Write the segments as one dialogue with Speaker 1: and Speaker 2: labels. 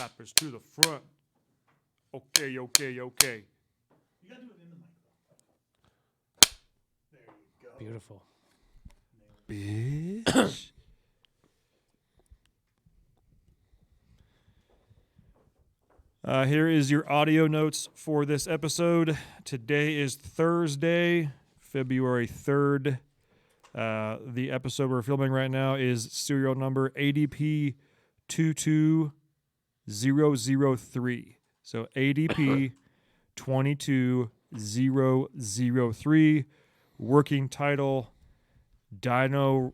Speaker 1: clappers to the front. Okay. You gotta do it in the mic. There you go.
Speaker 2: Beautiful.
Speaker 1: Bitch. Here is your audio notes for this episode. Today is Thursday, February 3rd. The episode we're filming right now is serial number ADP 22003. So ADP 22003. Working title, Dyno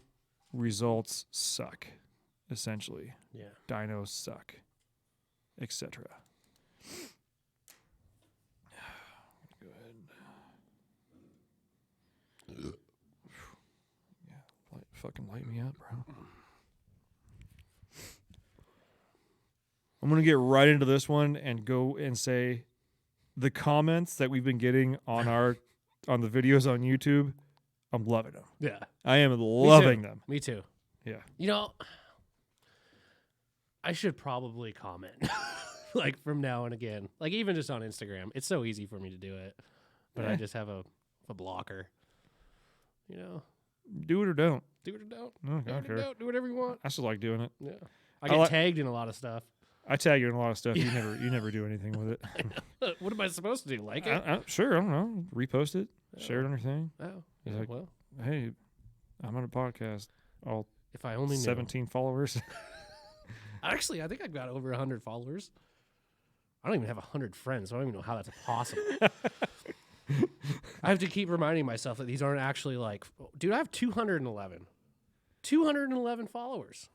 Speaker 1: results suck, essentially.
Speaker 2: Yeah.
Speaker 1: Dynos suck, etc. Go ahead. Yeah, fucking light me up, bro. I'm going to get right into this one and go and say the comments that we've been getting on the videos on YouTube, I'm loving them.
Speaker 2: Yeah.
Speaker 1: I am loving them.
Speaker 2: Me too.
Speaker 1: Yeah.
Speaker 2: You know, I should probably comment like from now and again. Like even just on Instagram. It's so easy for me to do it. But I just have a blocker. You know.
Speaker 1: Do it or don't.
Speaker 2: Do it or don't.
Speaker 1: No,
Speaker 2: Do
Speaker 1: I
Speaker 2: it
Speaker 1: don't care.
Speaker 2: or don't. Do whatever you want.
Speaker 1: I still like doing it.
Speaker 2: Yeah. I get tagged in a lot of stuff.
Speaker 1: I tag you in a lot of stuff. You never do anything with it.
Speaker 2: What am I supposed to do? Like it?
Speaker 1: Sure, I don't know. Repost it. Share it on your thing.
Speaker 2: Oh.
Speaker 1: He's like,
Speaker 2: well.
Speaker 1: Hey, I'm on a podcast. All
Speaker 2: If I only knew.
Speaker 1: 17 followers.
Speaker 2: Actually, I think I've got over 100 followers. I don't even have 100 friends, so I don't even know how that's possible. I have to keep reminding myself that these aren't actually like... Dude, I have 211. 211 followers.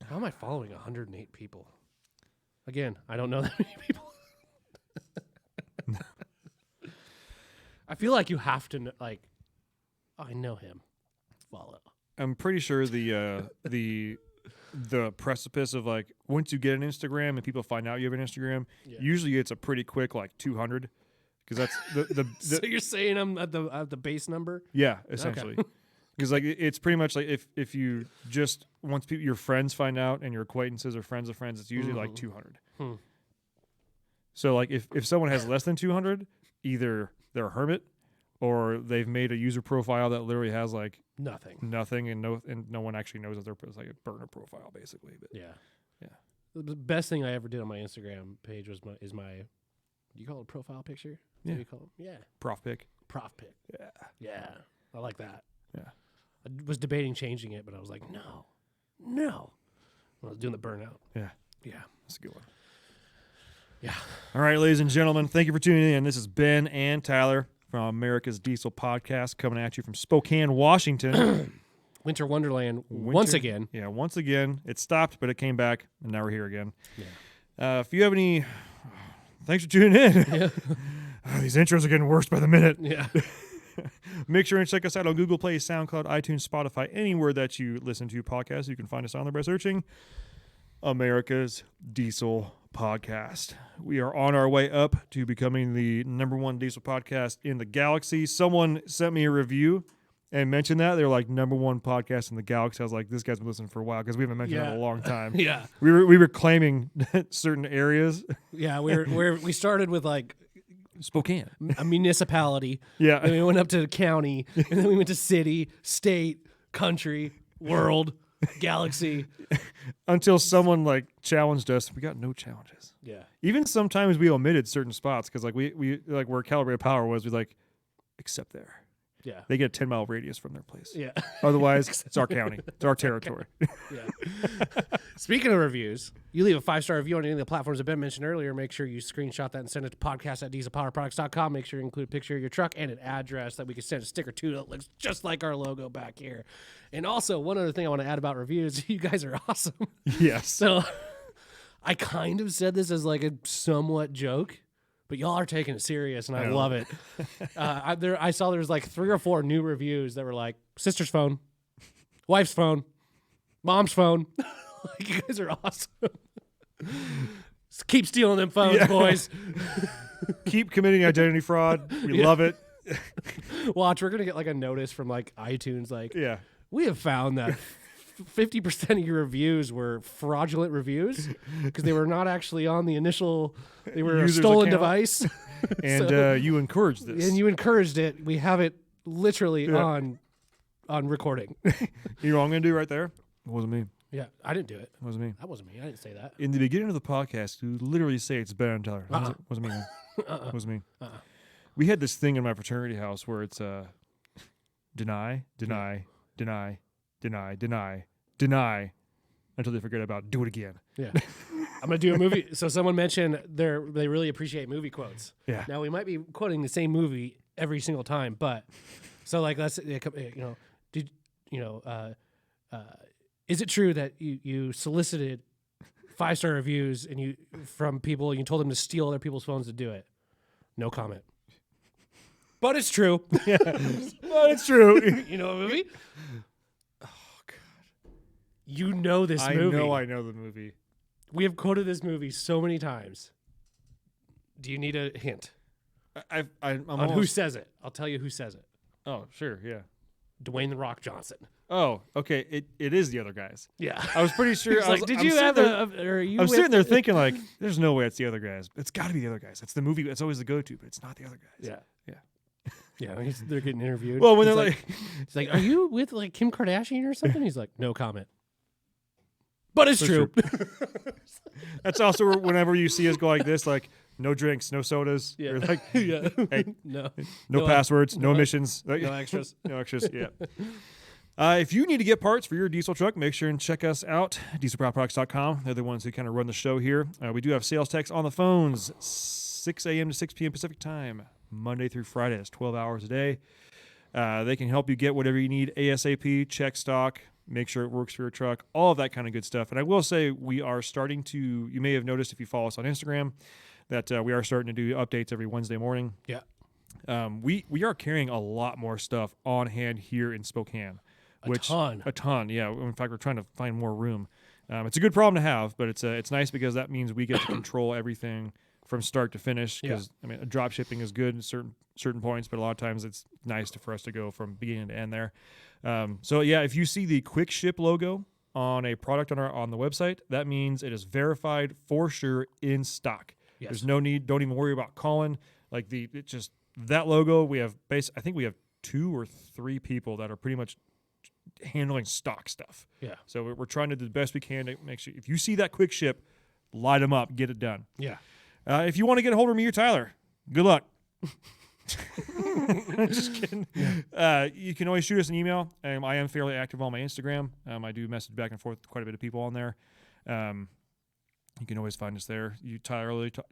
Speaker 2: How am I following 108 people? Again, I don't know that many people. I feel like you have to know, like, oh, I know him. Follow.
Speaker 1: I'm pretty sure the precipice of like once you get an Instagram and people find out you have an Instagram, usually it's a pretty quick like 200 because that's the
Speaker 2: So you're saying I'm at the base number?
Speaker 1: Yeah, essentially. Because like it's pretty much like if you just once your friends find out and your acquaintances or friends of friends, it's usually like 200. So like if someone has less than 200, either they're a hermit or they've made a user profile that literally has like nothing and no one actually knows that it's like a burner profile basically. But
Speaker 2: yeah. The best thing I ever did on my Instagram page was my do you call it a profile picture?
Speaker 1: Yeah.
Speaker 2: What do you call it? Yeah.
Speaker 1: Prof pic.
Speaker 2: Yeah. Yeah. I like that.
Speaker 1: Yeah.
Speaker 2: I was debating changing it, but I was like, no. When I was doing the burnout.
Speaker 1: Yeah.
Speaker 2: Yeah.
Speaker 1: That's a good one.
Speaker 2: Yeah.
Speaker 1: All right, ladies and gentlemen, thank you for tuning in. This is Ben and Tyler from America's Diesel Podcast coming at you from Spokane, Washington.
Speaker 2: Winter Wonderland once again.
Speaker 1: Yeah, once again. It stopped, but it came back, and now we're here again.
Speaker 2: Yeah.
Speaker 1: If you have any... Thanks for tuning in.
Speaker 2: Yeah.
Speaker 1: These intros are getting worse by the minute.
Speaker 2: Yeah.
Speaker 1: Make sure and check us out on Google Play, SoundCloud, iTunes, Spotify, anywhere that you listen to podcasts. You can find us on there by searching America's Diesel Podcast. We are on our way up to becoming the #1 diesel podcast in the galaxy. Someone sent me a review and mentioned that. They're like, #1 podcast in the galaxy. I was like, this guy's been listening for a while because we haven't mentioned it in a long time.
Speaker 2: Yeah.
Speaker 1: We were claiming certain areas.
Speaker 2: Yeah, we started with like
Speaker 1: Spokane,
Speaker 2: a municipality.
Speaker 1: Yeah.
Speaker 2: And we went up to the county, and then we went to city, state, country, world, galaxy.
Speaker 1: Until someone like challenged us. We got no challenges.
Speaker 2: Yeah.
Speaker 1: Even sometimes we omitted certain spots because like we like where Calibrated Power was, we like, except there.
Speaker 2: Yeah.
Speaker 1: They get a 10-mile radius from their place.
Speaker 2: Yeah.
Speaker 1: Otherwise, it's our county. It's our territory.
Speaker 2: Yeah. Speaking of reviews, you leave a 5-star review on any of the platforms that Ben mentioned earlier. Make sure you screenshot that and send it to podcast@dieselpowerproducts.com. Make sure you include a picture of your truck and an address that we can send a sticker to that looks just like our logo back here. And also, one other thing I want to add about reviews, you guys are awesome.
Speaker 1: Yes.
Speaker 2: So I kind of said this as like a somewhat joke, but y'all are taking it serious, and I love it. I saw there's like 3 or 4 new reviews that were like, sister's phone, wife's phone, mom's phone. Like, you guys are awesome. Just keep stealing them phones, boys.
Speaker 1: Keep committing identity fraud. We love it.
Speaker 2: Watch, we're going to get like a notice from like iTunes like,
Speaker 1: Yeah.
Speaker 2: we have found that 50% of your reviews were fraudulent reviews because they were not actually on the initial. They were a
Speaker 1: User's
Speaker 2: stolen
Speaker 1: account.
Speaker 2: device.
Speaker 1: And
Speaker 2: So-
Speaker 1: you encouraged this.
Speaker 2: and you encouraged it. We have it literally
Speaker 1: Yeah.
Speaker 2: on recording.
Speaker 1: You know what I'm going to do right there? It wasn't me.
Speaker 2: Yeah, I didn't do it.
Speaker 1: It wasn't me.
Speaker 2: That wasn't me. I didn't say that.
Speaker 1: In the beginning of the podcast, you literally say it's better than Tyler.
Speaker 2: Uh-uh.
Speaker 1: Wasn't me. Man.
Speaker 2: Uh-uh.
Speaker 1: Wasn't me.
Speaker 2: Uh-uh.
Speaker 1: We had this thing in my fraternity house where it's deny, deny, deny, deny, deny, deny, until they forget about do it again.
Speaker 2: Yeah. I'm going to do a movie. So someone mentioned they really appreciate movie quotes.
Speaker 1: Yeah.
Speaker 2: Now we might be quoting the same movie every single time, but so like let's is it true that you solicited 5-star reviews and you from people and you told them to steal other people's phones to do it? No comment. But it's true.
Speaker 1: Yeah. Well, it's true.
Speaker 2: You know a movie? Oh God. You know this
Speaker 1: I
Speaker 2: movie.
Speaker 1: know the movie.
Speaker 2: We have quoted this movie so many times. Do you need a hint
Speaker 1: I'm
Speaker 2: on
Speaker 1: almost,
Speaker 2: who says it? I'll tell you who says it.
Speaker 1: Oh, sure, yeah.
Speaker 2: Dwayne the Rock Johnson.
Speaker 1: Oh, okay. It is the other guys.
Speaker 2: Yeah.
Speaker 1: I was pretty sure.
Speaker 2: It's like, did you have are you
Speaker 1: I'm
Speaker 2: with
Speaker 1: sitting there
Speaker 2: the-
Speaker 1: thinking like, there's no way it's the other guys. It's got to be the other guys. It's the movie. It's always the go-to, but it's not the other guys.
Speaker 2: Yeah.
Speaker 1: Yeah.
Speaker 2: Yeah, they're getting interviewed.
Speaker 1: Well, when
Speaker 2: He's
Speaker 1: they're like,
Speaker 2: he's like, are you with like Kim Kardashian or something? He's like, no comment. But it's
Speaker 1: For
Speaker 2: true.
Speaker 1: that's also whenever you see us go like this, like no drinks, no sodas.
Speaker 2: Yeah.
Speaker 1: You're like,
Speaker 2: Yeah.
Speaker 1: hey,
Speaker 2: No.
Speaker 1: no
Speaker 2: No,
Speaker 1: passwords, no
Speaker 2: no-
Speaker 1: emissions,
Speaker 2: No extras.
Speaker 1: no extras. Yeah. If you need to get parts for your diesel truck, make sure and check us out, dieselproducts.com. They're the ones who kind of run the show here. We do have sales techs on the phones, 6 a.m. to 6 p.m. Pacific time, Monday through Friday. That's 12 hours a day. They can help you get whatever you need ASAP, check stock, make sure it works for your truck, all of that kind of good stuff. And I will say we are starting to, you may have noticed if you follow us on Instagram, that we are starting to do updates every Wednesday morning.
Speaker 2: Yeah.
Speaker 1: We are carrying a lot more stuff on hand here in Spokane.
Speaker 2: A ton.
Speaker 1: Yeah. In fact, we're trying to find more room. It's a good problem to have, but it's nice because that means we get to control everything from start to finish. Because I mean, drop shipping is good at certain points, but a lot of times it's nice for us to go from beginning to end there. So yeah, if you see the quick ship logo on a product on the website, that means it is verified for sure in stock.
Speaker 2: Yes.
Speaker 1: There's no need. Don't even worry about calling. Like it's just that logo. We have I think we have 2 or 3 people that are pretty much handling stock stuff.
Speaker 2: Yeah.
Speaker 1: So we're trying to do the best we can to make sure if you see that quick ship, light them up, get it done.
Speaker 2: Yeah.
Speaker 1: If you want to get a hold of me or Tyler, good luck. Just kidding. Yeah. You can always shoot us an email. I am fairly active on my Instagram. I do message back and forth with quite a bit of people on there. You can always find us there.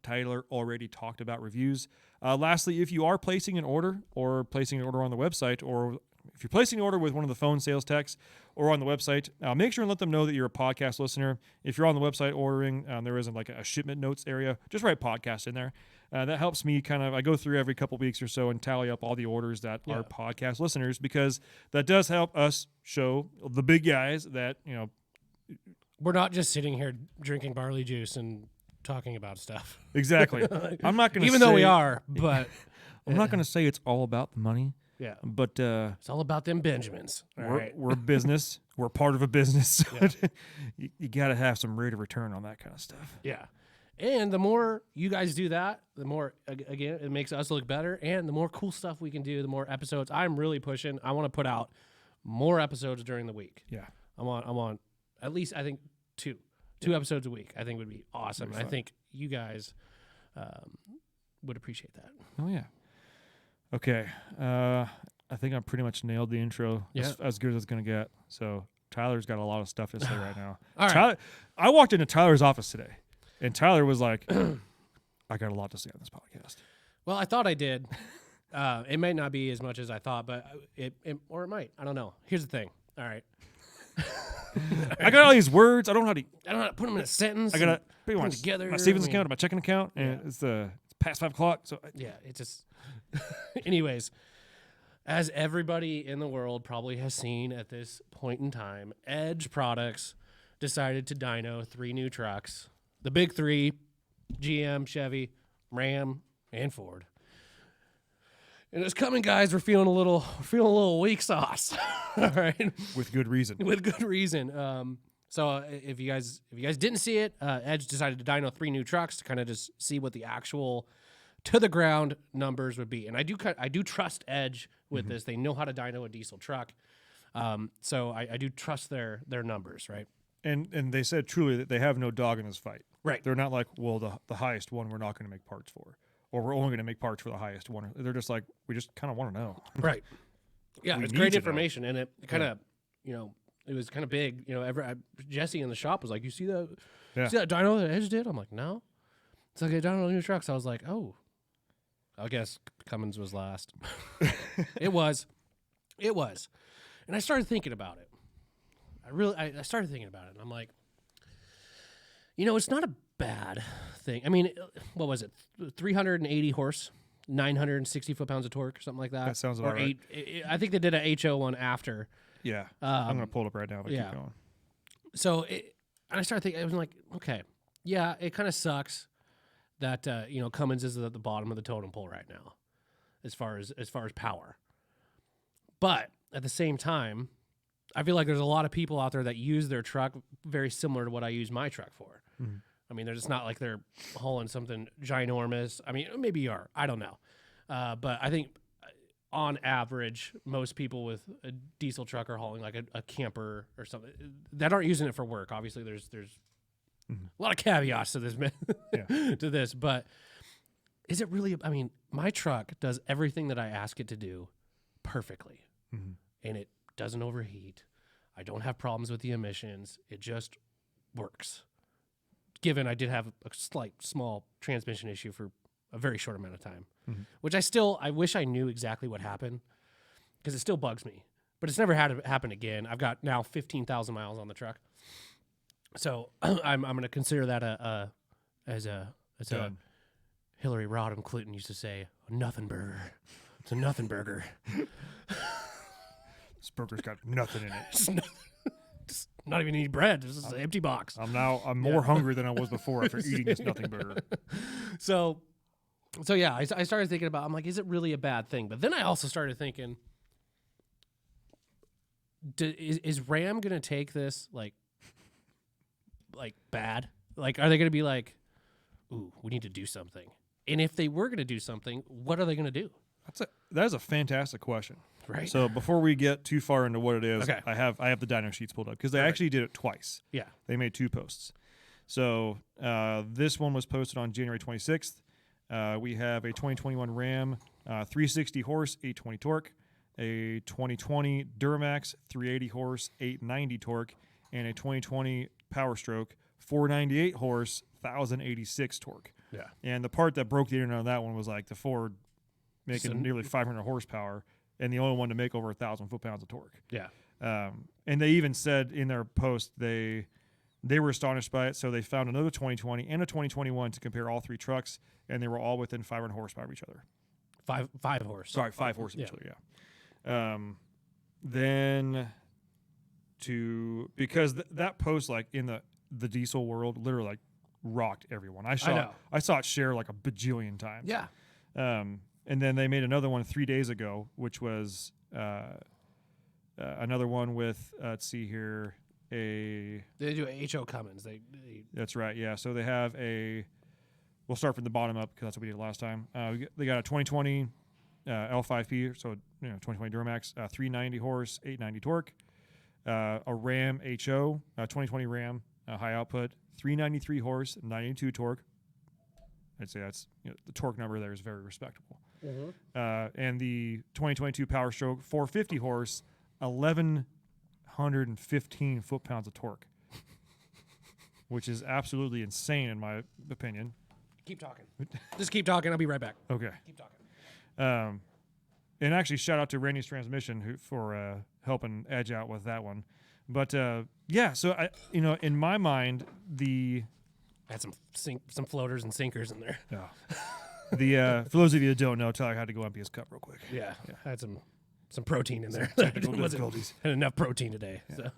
Speaker 1: Tyler already talked about reviews. Lastly, if you are placing an order on the website, or if you're placing an order with one of the phone sales techs or on the website, make sure and let them know that you're a podcast listener. If you're on the website ordering, there isn't like a shipment notes area. Just write podcast in there. That helps me I go through every couple weeks or so and tally up all the orders that are podcast listeners, because that does help us show the big guys that,
Speaker 2: We're not just sitting here drinking barley juice and talking about stuff.
Speaker 1: exactly. I'm not going to
Speaker 2: Even though we are, but
Speaker 1: I'm not going to say it's all about the money.
Speaker 2: yeah.
Speaker 1: But
Speaker 2: It's all about them Benjamins. All right.
Speaker 1: we're a business. We're part of a business. So
Speaker 2: Yeah.
Speaker 1: you got to have some rate of return on that kind of stuff.
Speaker 2: Yeah. And the more you guys do that, the more, again, it makes us look better. And the more cool stuff we can do, the more episodes. I'm really pushing. I want to put out more episodes during the week.
Speaker 1: Yeah.
Speaker 2: I'm on at least, I think, two episodes a week. I think would be awesome. And I think you guys would appreciate that.
Speaker 1: Oh, yeah. Okay. I think I pretty much nailed the intro as good as it's going to get. So Tyler's got a lot of stuff to say right now.
Speaker 2: All right.
Speaker 1: Tyler, I walked into Tyler's office today, and Tyler was like, I got a lot to say on this podcast.
Speaker 2: Well, I thought I did. It may not be as much as I thought, but it might. I don't know. Here's the thing. All right.
Speaker 1: I got all these words. I don't know how to.
Speaker 2: I don't know how to put them in a sentence.
Speaker 1: I got to
Speaker 2: and
Speaker 1: pretty
Speaker 2: put 'em
Speaker 1: much
Speaker 2: together.
Speaker 1: my savings
Speaker 2: I mean,
Speaker 1: account, my checking account, and it's past 5 o'clock. So
Speaker 2: Yeah, it just. Anyways, as everybody in the world probably has seen at this point in time, Edge Products decided to dyno 3 new trucks. The big 3, GM, Chevy, Ram, and Ford. And it's coming, guys. We're feeling a little weak sauce. All right,
Speaker 1: With good reason.
Speaker 2: with good reason. So if you guys didn't see it, Edge decided to dyno 3 new trucks to kind of just see what the actual to the ground numbers would be. And I do trust Edge with this. They know how to dyno a diesel truck. So I do trust their numbers, right?
Speaker 1: And they said truly that they have no dog in this fight.
Speaker 2: Right.
Speaker 1: They're not like, well, the highest one we're not going to make parts for, or we're only going to make parts for the highest one. They're just like, we just kind of want to know.
Speaker 2: Right. Yeah,
Speaker 1: We
Speaker 2: it's
Speaker 1: need
Speaker 2: great
Speaker 1: to know.
Speaker 2: information, and it kind of, it was kind of big. Jesse in the shop was like, "You see that?
Speaker 1: Yeah.
Speaker 2: See that dyno that Edge did?" I'm like, "No." It's like a dyno new trucks. I was like, "Oh, I guess Cummins was last." It was, and I started thinking about it. I started thinking about it, and I'm like, it's not a bad thing. I mean, what was it? 380 horse, 960 foot-pounds of torque, or something like that.
Speaker 1: That sounds about
Speaker 2: or
Speaker 1: right.
Speaker 2: I think they did a HO one after.
Speaker 1: Yeah. I'm going to pull it up right now, but
Speaker 2: yeah.
Speaker 1: keep going.
Speaker 2: So and I started thinking, I was like, okay, yeah, it kind of sucks that Cummins is at the bottom of the totem pole right now, as far as power. But at the same time, I feel like there's a lot of people out there that use their truck very similar to what I use my truck for.
Speaker 1: Mm-hmm.
Speaker 2: I mean, they're just not like they're hauling something ginormous. I mean, maybe you are. I don't know. But I think on average, most people with a diesel truck are hauling like a camper or something that aren't using it for work. Obviously, there's a lot of caveats to this, to this. But is it really? I mean, my truck does everything that I ask it to do perfectly, and it doesn't overheat. I don't have problems with the emissions. It just works. Given I did have a small transmission issue for a very short amount of time, which I wish I knew exactly what happened, because it still bugs me. But it's never had to happen again. I've got now 15,000 miles on the truck, so I'm going to consider that as a Hillary Rodham Clinton used to say, a nothing burger. It's a nothing burger.
Speaker 1: This burger's got nothing in it.
Speaker 2: Just not even need bread. This is an empty box.
Speaker 1: I'm more hungry than I was before after eating this nothing burger.
Speaker 2: So yeah, I started thinking about, I'm like, is it really a bad thing? But then I also started thinking, is Ram going to take this like bad? Like, are they going to be like, ooh, we need to do something? And if they were going to do something, what are they going to do?
Speaker 1: That is a fantastic question.
Speaker 2: Right.
Speaker 1: So before we get too far into what it is,
Speaker 2: Okay.
Speaker 1: I have the dyno sheets pulled up because they actually did it twice.
Speaker 2: Yeah.
Speaker 1: They made 2 posts. So this one was posted on January 26th. We have a 2021 Ram 360 horse, 820 torque, a 2020 Duramax 380 horse, 890 torque, and a 2020 Power Stroke 498 horse, 1086 torque.
Speaker 2: Yeah.
Speaker 1: And the part that broke the internet on that one was like the Ford making nearly 500 horsepower and the only one to make over 1,000 foot-pounds of torque.
Speaker 2: Yeah.
Speaker 1: And they even said in their post they were astonished by it, so they found another 2020 and a 2021 to compare all 3 trucks, and they were all within 500 horsepower of each other.
Speaker 2: 5 horse.
Speaker 1: Sorry, 5 horse of
Speaker 2: yeah.
Speaker 1: each other, yeah. Then because that post, like in the diesel world, literally like rocked everyone. I saw it share like a bajillion times.
Speaker 2: Yeah.
Speaker 1: And then they made another one 3 days ago, which was another one with let's see here,
Speaker 2: They do a HO Cummins. They
Speaker 1: that's right, yeah. So they have we'll start from the bottom up because that's what we did last time. They got a 2020 L5P, so 2020 Duramax, 390 horse, 890 torque, a Ram HO, 2020 Ram high output, 393 horse, 92 torque. I'd say that's the torque number there is very respectable. And the 2022 Power Stroke 450 horse, 1,115 foot-pounds of torque, which is absolutely insane in my opinion.
Speaker 2: keep talking. Just keep talking. I'll be right back.
Speaker 1: Okay.
Speaker 2: Keep talking.
Speaker 1: And actually, shout out to Randy's Transmission for helping Edge out with that one. But yeah, so I, in my mind,
Speaker 2: I had some floaters and sinkers in there.
Speaker 1: For those of you that don't know, Tyler had to go empty his cup real quick.
Speaker 2: Yeah. I had some protein in there.
Speaker 1: Technical difficulties.
Speaker 2: Had enough protein today. Yeah. So,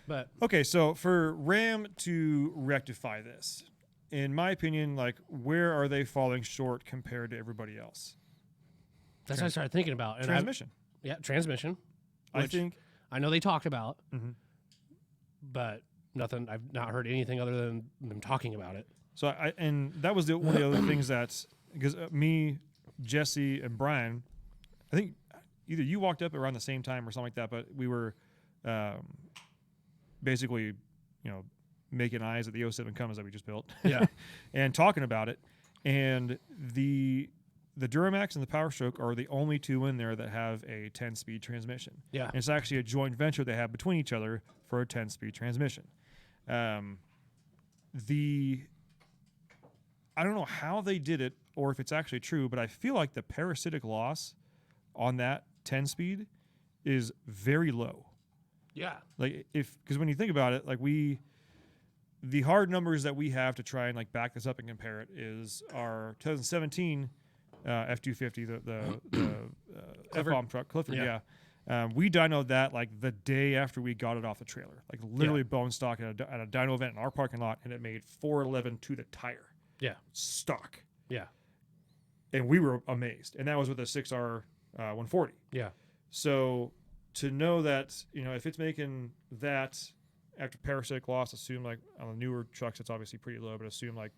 Speaker 2: but
Speaker 1: okay, so for Ram to rectify this, in my opinion, like where are they falling short compared to everybody else?
Speaker 2: That's what I started thinking about. And
Speaker 1: transmission.
Speaker 2: Transmission.
Speaker 1: I think.
Speaker 2: I know they talked about,
Speaker 1: Mm-hmm.
Speaker 2: but nothing. I've not heard anything other than them talking about it.
Speaker 1: So and that was one of the other things that, because me, Jesse, and Brian, I think either you walked up around the same time or something like that, but we were basically, making eyes at the 07 Cummins that we just built.
Speaker 2: Yeah.
Speaker 1: And talking about it. And the Duramax and the Power Stroke are the only two in there that have a 10-speed transmission.
Speaker 2: Yeah.
Speaker 1: And it's actually a joint venture they have between each other for a 10-speed transmission. I don't know how they did it or if it's actually true, but I feel like the parasitic loss on that 10-speed is very low.
Speaker 2: Yeah.
Speaker 1: Like because when you think about it, like the hard numbers that we have to try and like back this up and compare it is our 2017 F-250, the F-bomb truck, Clifford. Yeah. We dynoed that like the day after we got it off the trailer, like literally bone stock at a dyno event in our parking lot, and it made 411 to the tire.
Speaker 2: Yeah.
Speaker 1: Stock.
Speaker 2: Yeah.
Speaker 1: And we were amazed. And that was with a 6R 140.
Speaker 2: Yeah.
Speaker 1: So to know that, if it's making that after parasitic loss, assume like on the newer trucks, it's obviously pretty low, but assume like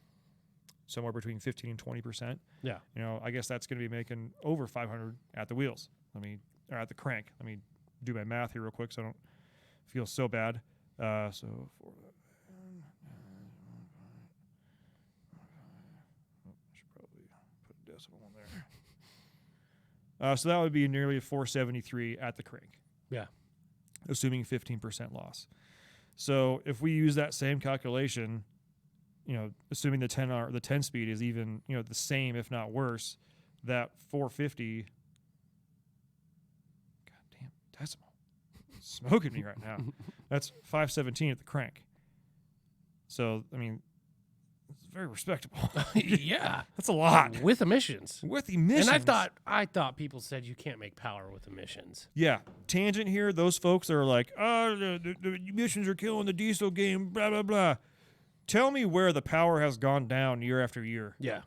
Speaker 1: somewhere between 15 and 20%.
Speaker 2: Yeah.
Speaker 1: I guess that's going to be making over 500 at the wheels. Or at the crank. Let me do my math here real quick so I don't feel so bad. I should probably put a decimal in there. So that would be nearly a 473 at the crank.
Speaker 2: Yeah.
Speaker 1: Assuming 15% loss. So if we use that same calculation, assuming the 10 speed is even, the same if not worse, that 450. Goddamn decimal, smoking me right now. That's 517 at the crank. So it's very respectable.
Speaker 2: Yeah,
Speaker 1: that's a lot
Speaker 2: with emissions.
Speaker 1: And
Speaker 2: I thought people said you can't make power with emissions.
Speaker 1: Yeah, tangent here. Those folks are like, the emissions are killing the diesel game. Blah blah blah. Tell me where the power has gone down year after year.
Speaker 2: Yeah.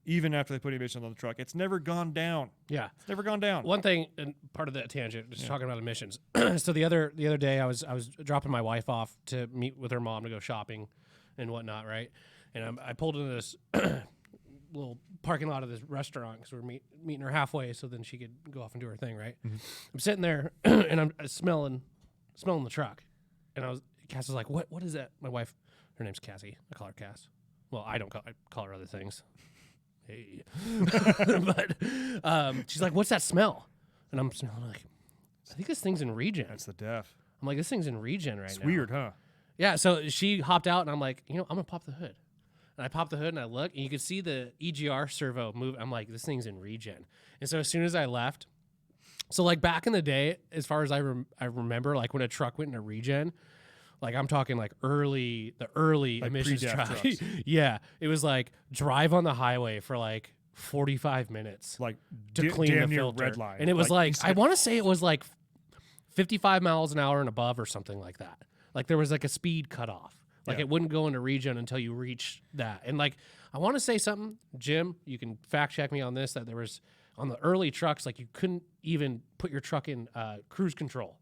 Speaker 1: Even after they put emissions on the truck, it's never gone down.
Speaker 2: Yeah,
Speaker 1: it's never gone down.
Speaker 2: One thing, and part of that tangent, just talking about emissions. So the other day, I was dropping my wife off to meet with her mom to go shopping and whatnot, right? And I pulled into this little parking lot of this restaurant because we're meeting her halfway, so then she could go off and do her thing, right? Mm-hmm. I'm sitting there and I'm smelling the truck, and Cass was like, "What is that?" My wife, her name's Cassie. I call her Cass. Well, I call her other things. Hey, but she's like, "What's that smell?" And I'm smelling like, I think this thing's in regen.
Speaker 1: That's the def.
Speaker 2: I'm like, this thing's in regen right now.
Speaker 1: It's weird, huh?
Speaker 2: Yeah. So she hopped out, and I'm like, I'm gonna pop the hood. And I pop the hood, and I look, and you can see the EGR servo move. I'm like, this thing's in regen. And so as soon as I left, so like back in the day, as far as I remember, like when a truck went into regen. Like I'm talking like the early like emissions truck. Yeah, it was like drive on the highway for like 45 minutes,
Speaker 1: like
Speaker 2: to clean the filter.
Speaker 1: Red line.
Speaker 2: And it was like I want to say it was like 55 miles an hour and above or something like that. Like there was like a speed cutoff. Like it wouldn't go into regen until you reach that. And like I want to say something, Jim. You can fact check me on this. That there was on the early trucks, like you couldn't even put your truck in cruise control.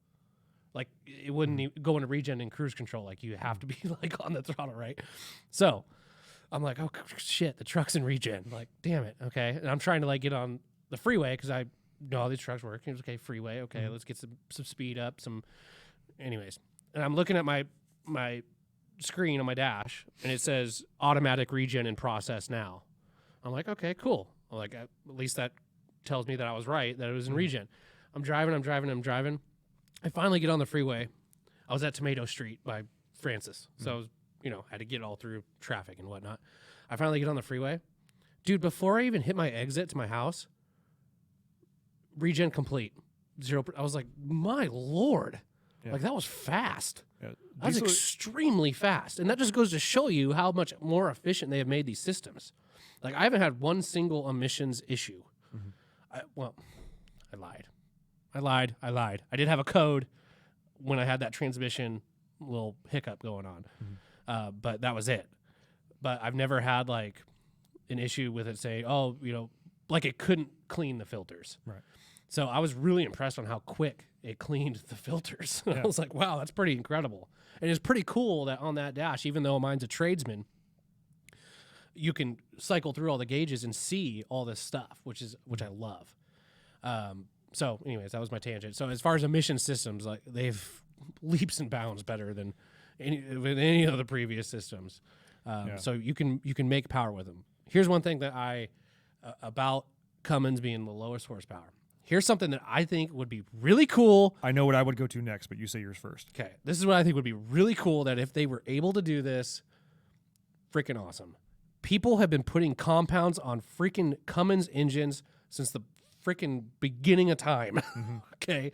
Speaker 2: Like it wouldn't go into regen and cruise control. Like you have to be like on the throttle, right? So I'm like, oh shit, the truck's in regen. Like, damn it, okay. And I'm trying to like get on the freeway because I know how these trucks work. It was okay, freeway, okay. Let's get some speed up. Anyways. And I'm looking at my screen on my dash, and it says automatic regen in process now. I'm like, okay, cool. I'm like, at least that tells me that I was right, that it was in regen. I'm driving. I finally get on the freeway. I was at Tomato Street by Francis. So I was, had to get all through traffic and whatnot. I finally get on the freeway. Dude, before I even hit my exit to my house, regen complete. 0. I was like, my Lord. Yeah. Like, that was fast. Yeah. That was extremely fast. And that just goes to show you how much more efficient they have made these systems. Like, I haven't had one single emissions issue. Mm-hmm. I lied. I did have a code when I had that transmission little hiccup going on. Mm-hmm. But that was it. But I've never had like an issue with it saying, oh, like it couldn't clean the filters.
Speaker 1: Right.
Speaker 2: So I was really impressed on how quick it cleaned the filters. I was like, wow, that's pretty incredible. And it's pretty cool that on that dash, even though mine's a tradesman, you can cycle through all the gauges and see all this stuff, which I love. So anyways, that was my tangent. So as far as emission systems, like they've leaps and bounds better than any of the previous systems. So you can make power with them. Here's one thing that about Cummins being the lowest horsepower. Here's something that I think would be really cool.
Speaker 1: I know what I would go to next, but you say yours first.
Speaker 2: Okay, this is what I think would be really cool, that if they were able to do this, freaking awesome. People have been putting compounds on freaking Cummins engines since the freaking beginning of time. Okay.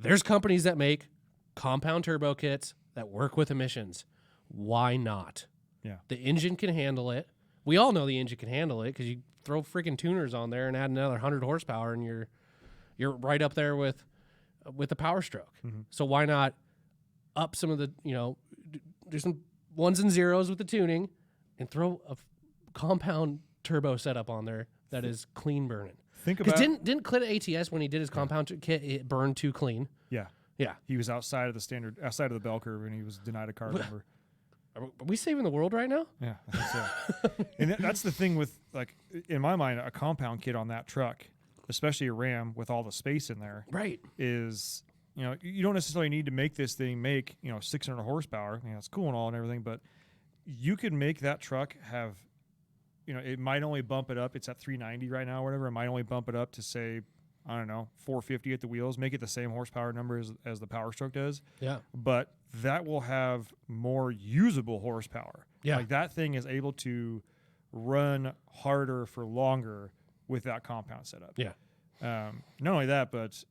Speaker 2: There's companies that make compound turbo kits that work with emissions. Why not?
Speaker 1: Yeah.
Speaker 2: The engine can handle it. We all know the engine can handle it because you throw freaking tuners on there and add another 100 horsepower and you're right up there with the power stroke. So why not up some of the, do some ones and zeros with the tuning and throw a compound turbo setup on there that is clean burning.
Speaker 1: Think about
Speaker 2: didn't Clint ATS when he did his compound kit, it burned too clean.
Speaker 1: Yeah. He was outside of the bell curve, and he was denied a car number.
Speaker 2: Are we saving the world right now?
Speaker 1: Yeah, I think so. And that's the thing with, like, in my mind, a compound kit on that truck, especially a Ram with all the space in there,
Speaker 2: right,
Speaker 1: is, you don't necessarily need to make this thing make 600 horsepower. It's cool and all and everything, but you could make that truck have, it might only bump it up. It's at 390 right now or whatever. It might only bump it up to, say, I don't know, 450 at the wheels, make it the same horsepower number as the Power Stroke does.
Speaker 2: Yeah.
Speaker 1: But that will have more usable horsepower.
Speaker 2: Yeah.
Speaker 1: Like, that thing is able to run harder for longer with that compound setup.
Speaker 2: Yeah.
Speaker 1: Not only that, but,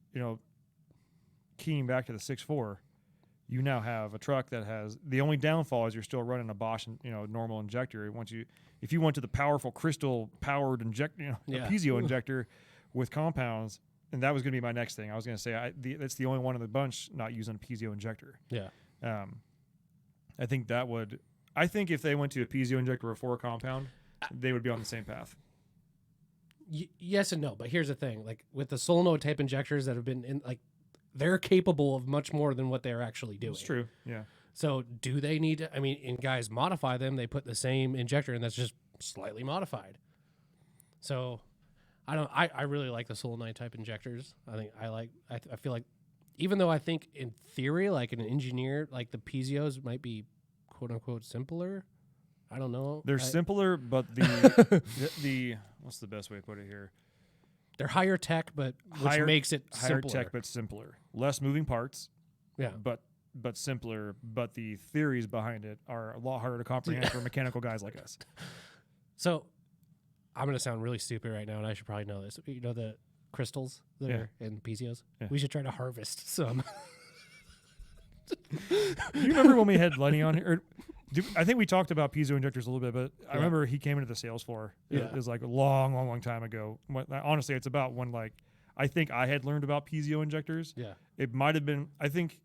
Speaker 1: keying back to the 6.4, you now have a truck that has, the only downfall is you're still running a Bosch, normal injector. If you went to the powerful crystal powered a piezo injector with compounds, and that was going to be my next thing. I was going to say that's the only one in the bunch not using a piezo injector.
Speaker 2: Yeah.
Speaker 1: I think if they went to a piezo injector before a compound, they would be on the same path.
Speaker 2: Yes and no, but here's the thing: like with the solenoid type injectors that have been in, like, they're capable of much more than what they're actually doing.
Speaker 1: It's true. Yeah.
Speaker 2: So do they need to? I mean, and guys modify them. They put the same injector, and that's just slightly modified. So I really like the solenoid type injectors. I feel like, even though I think in theory, like an engineer, like the piezos might be quote unquote simpler. I don't know.
Speaker 1: They're simpler, but the what's the best way to put it here?
Speaker 2: They're higher tech, but which makes it
Speaker 1: higher
Speaker 2: simpler.
Speaker 1: tech, but simpler. Less moving parts.
Speaker 2: Yeah.
Speaker 1: But simpler. But the theories behind it are a lot harder to comprehend for mechanical guys like us.
Speaker 2: So I'm going to sound really stupid right now, and I should probably know this. You know the crystals that are in PCOs? Yeah. We should try to harvest some.
Speaker 1: You remember when we had Lenny on here? I think we talked about piezo injectors a little bit, but I remember he came into the sales floor. It was like a long time ago. Honestly, it's about when, like, I think I had learned about piezo injectors.
Speaker 2: Yeah.
Speaker 1: It might have been, I think,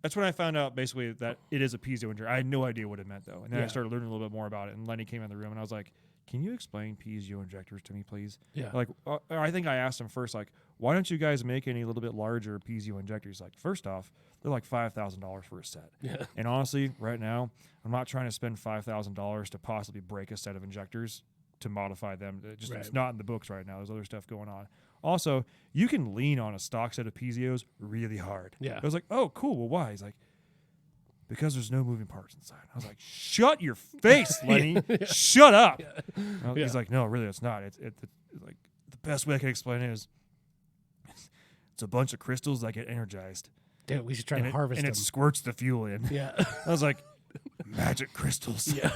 Speaker 1: that's when I found out basically that it is a piezo injector. I had no idea what it meant, though. And then I started learning a little bit more about it. And Lenny came in the room, and I was like, can you explain piezo injectors to me, please?
Speaker 2: Yeah.
Speaker 1: Like, I think I asked him first, like, why don't you guys make any a little bit larger piezo injectors? Like, first off, they're like $5,000 for a set. Yeah. And honestly, right now, I'm not trying to spend $5,000 to possibly break a set of injectors to modify them. It's not in the books right now. There's other stuff going on. Also, you can lean on a stock set of piezo's really hard.
Speaker 2: Yeah.
Speaker 1: I was like, oh, cool. Well, why? He's like, because there's no moving parts inside. I was like, shut your face, Lenny. Shut up. Yeah. He's like, no, really, it's not. It's like, the best way I can explain it is it's a bunch of crystals that get energized.
Speaker 2: Dude, we should try to harvest them.
Speaker 1: And it squirts the fuel in.
Speaker 2: Yeah.
Speaker 1: I was like, magic crystals.
Speaker 2: Yeah.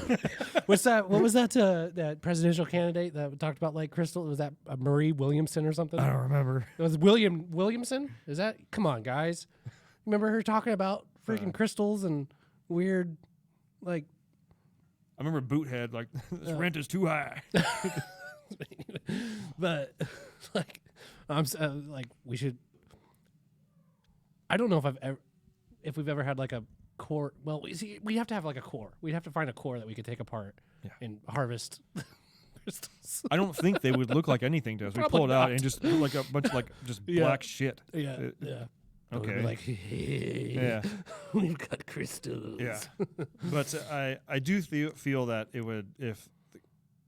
Speaker 2: What's that? What was that? That presidential candidate that talked about like crystal? Was that Marie Williamson or something?
Speaker 1: I don't remember.
Speaker 2: It was Williamson. Is that? Come on, guys. Remember her talking about freaking crystals and weird, like.
Speaker 1: I remember Boothead, like, this rent is too high.
Speaker 2: But like, I'm like, we should. I don't know if we've ever had like a core. Well, we have to have like a core. We'd have to find a core that we could take apart and harvest crystals.
Speaker 1: I don't think they would look like anything to us. We
Speaker 2: Probably
Speaker 1: pull it out
Speaker 2: not.
Speaker 1: and just look like a bunch of like just
Speaker 2: Yeah.
Speaker 1: black shit.
Speaker 2: Yeah, yeah.
Speaker 1: Okay.
Speaker 2: Like, hey,
Speaker 1: Yeah.
Speaker 2: we've got crystals.
Speaker 1: Yeah. But I do feel that it would, if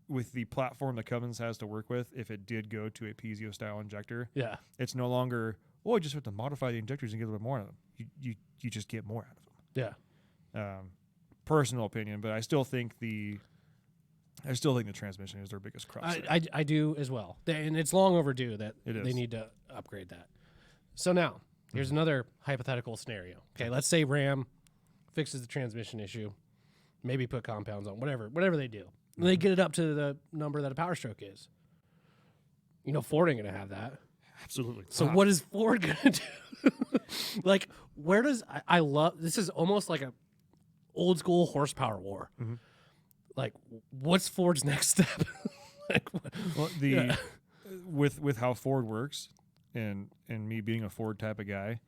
Speaker 1: with the platform that Cummins has to work with, if it did go to a Pizio style injector,
Speaker 2: Yeah.
Speaker 1: it's no longer, I just have to modify the injectors and get a little bit more out of them. You just get more out of them.
Speaker 2: Yeah.
Speaker 1: Personal opinion, but I still think the transmission is their biggest crux.
Speaker 2: I do as well. And it's long overdue that
Speaker 1: It is.
Speaker 2: they need to upgrade that. So now, here's another hypothetical scenario. Okay, let's say Ram fixes the transmission issue, maybe put compounds on, whatever they do. And they get it up to the number that a Power Stroke is. Ford ain't going to have that.
Speaker 1: Absolutely.
Speaker 2: So what is Ford going to do? Like, where does I love this is almost like a old school horsepower war.
Speaker 1: Mm-hmm.
Speaker 2: Like, what's Ford's next step?
Speaker 1: Well, with how Ford works, and me being a Ford type of guy,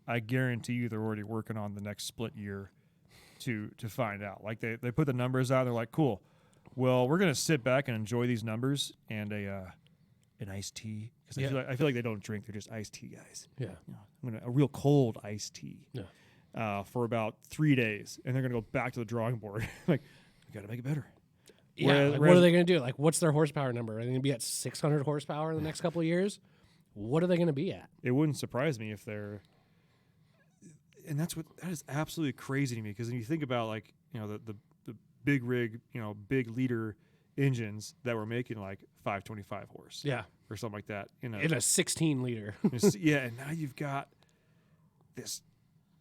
Speaker 1: I guarantee you they're already working on the next split year to find out. Like they put the numbers out, they're like, cool. Well, we're gonna sit back and enjoy these numbers and an iced tea, because I feel like they don't drink; they're just iced tea guys.
Speaker 2: Yeah,
Speaker 1: A real cold iced tea.
Speaker 2: Yeah.
Speaker 1: For about 3 days, and they're gonna go back to the drawing board. Like, we gotta make it better.
Speaker 2: Yeah. What are they going to do? Like, what's their horsepower number? Are they going to be at 600 horsepower in the next couple of years? What are they going to be at?
Speaker 1: It wouldn't surprise me if they're, and that is absolutely crazy to me, because when you think about, like, the big rig, big liter engines that were making like 525 horse, or something like that,
Speaker 2: in a 16 liter.
Speaker 1: Yeah, and now you've got this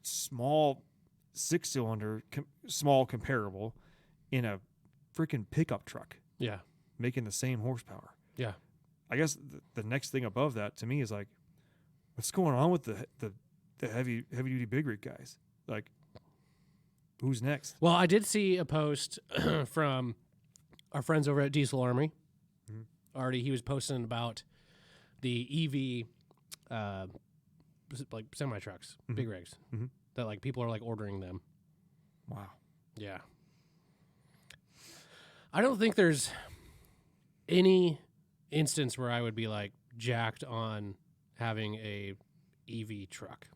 Speaker 1: small 6-cylinder, small comparable in a freaking pickup truck, making the same horsepower.
Speaker 2: Yeah.
Speaker 1: I guess the next thing above that to me is like, what's going on with the heavy duty big rig guys? Like, who's next?
Speaker 2: Well, I did see a post from our friends over at Diesel Army.
Speaker 1: Mm-hmm.
Speaker 2: Artie, he was posting about the EV, like semi trucks,
Speaker 1: Mm-hmm.
Speaker 2: big rigs, that like people are like ordering them.
Speaker 1: Wow.
Speaker 2: Yeah. I don't think there's any instance where I would be like jacked on having a EV truck.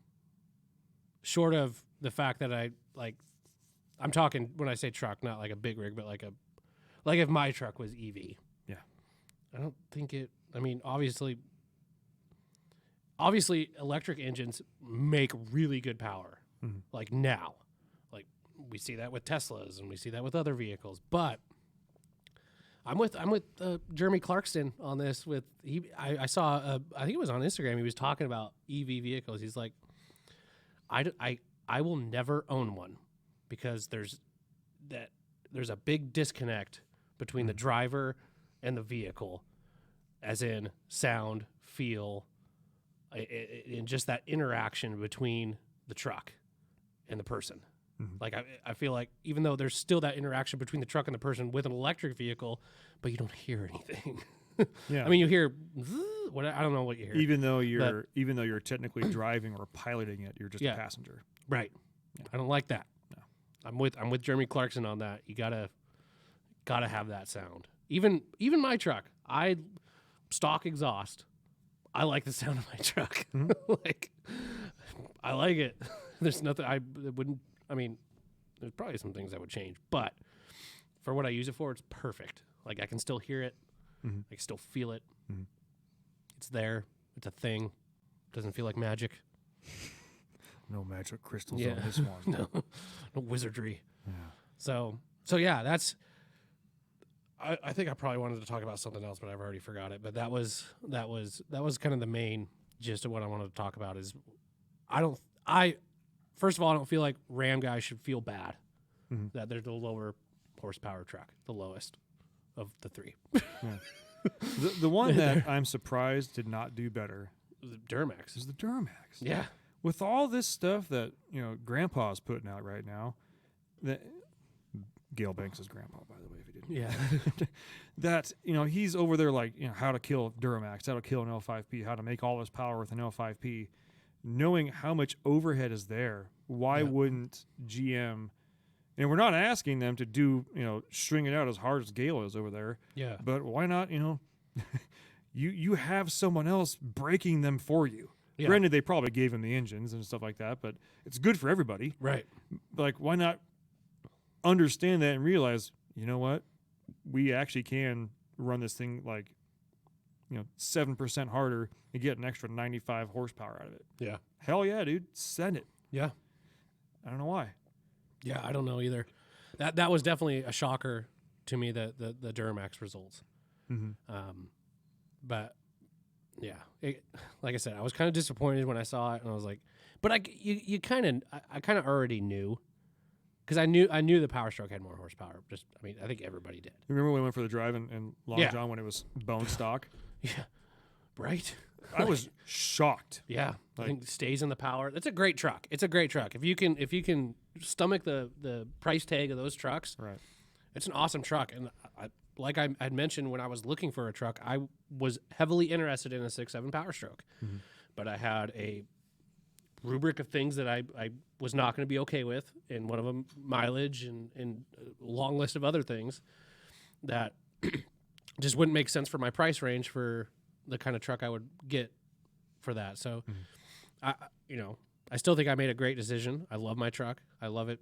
Speaker 2: Short of the fact that I'm talking when I say truck, not like a big rig, but like if my truck was EV.
Speaker 1: Yeah.
Speaker 2: I don't think obviously electric engines make really good power.
Speaker 1: Mm-hmm.
Speaker 2: Like now. Like we see that with Teslas and we see that with other vehicles, but I'm with Jeremy Clarkson on this. I saw I think it was on Instagram. He was talking about EV vehicles. He's like, I will never own one, because there's a big disconnect between the driver and the vehicle, as in sound, feel, and just that interaction between the truck and the person. Mm-hmm. Like I feel like even though there's still that interaction between the truck and the person with an electric vehicle, but you don't hear anything.
Speaker 1: Yeah.
Speaker 2: I mean, you hear what I don't know what you hear.
Speaker 1: Even though you're technically driving or piloting it, you're just a passenger.
Speaker 2: Right. Yeah. I don't like that.
Speaker 1: No.
Speaker 2: I'm with Jeremy Clarkson on that. You gotta have that sound. Even my truck, I stock exhaust. I like the sound of my truck. Mm-hmm. I like it. There's nothing I wouldn't. I mean, there's probably some things I would change, but for what I use it for, it's perfect. Like, I can still hear it.
Speaker 1: Mm-hmm.
Speaker 2: I can still feel it.
Speaker 1: Mm-hmm.
Speaker 2: It's there. It's a thing. Doesn't feel like magic.
Speaker 1: No magic crystals on this one.
Speaker 2: No wizardry.
Speaker 1: Yeah.
Speaker 2: So yeah, that's. I think I probably wanted to talk about something else, but I've already forgot it. But that was kind of the main gist of what I wanted to talk about. Is first of all, I don't feel like Ram guys should feel bad that they're the lower horsepower truck, the lowest of the three.
Speaker 1: Yeah. The one that I'm surprised did not do better
Speaker 2: The Duramax
Speaker 1: is the Duramax.
Speaker 2: Yeah.
Speaker 1: With all this stuff that Grandpa's putting out right now, that Gale Banks is Grandpa, by the way, if you didn't.
Speaker 2: Yeah.
Speaker 1: That he's over there like how to kill Duramax, how to kill an L5P, how to make all this power with an L5P. Knowing how much overhead is there, why wouldn't GM And we're not asking them to do, string it out as hard as Gale is over there.
Speaker 2: Yeah.
Speaker 1: But why not, you have someone else breaking them for you.
Speaker 2: Yeah.
Speaker 1: Granted, they probably gave him the engines and stuff like that, but it's good for everybody.
Speaker 2: Right.
Speaker 1: Like, why not understand that and realize, you know what? We actually can run this thing 7% harder and get an extra 95 horsepower out of it.
Speaker 2: Yeah.
Speaker 1: Hell yeah, dude. Send it.
Speaker 2: Yeah.
Speaker 1: I don't know why.
Speaker 2: Yeah, I don't know either. That was definitely a shocker to me, the Duramax results. But yeah, like I said, I was kind of disappointed when I saw it, and I was like, but I kind of already knew, because I knew the Power Stroke had more horsepower. I think everybody did.
Speaker 1: Remember when we went for the drive in Long
Speaker 2: Yeah.
Speaker 1: John when it was bone stock?
Speaker 2: Yeah, right.
Speaker 1: I was shocked.
Speaker 2: Yeah, I think it stays in the power. That's a great truck. It's a great truck. If you can stomach the price tag of those trucks,
Speaker 1: Right.
Speaker 2: it's an awesome truck. And like I had mentioned when I was looking for a truck, I was heavily interested in a 6.7 Power Stroke, but I had a rubric of things that I was not going to be okay with, and one of them mileage and a long list of other things that just wouldn't make sense for my price range for the kind of truck I would get for that. So, I still think I made a great decision. I love my truck. I love it.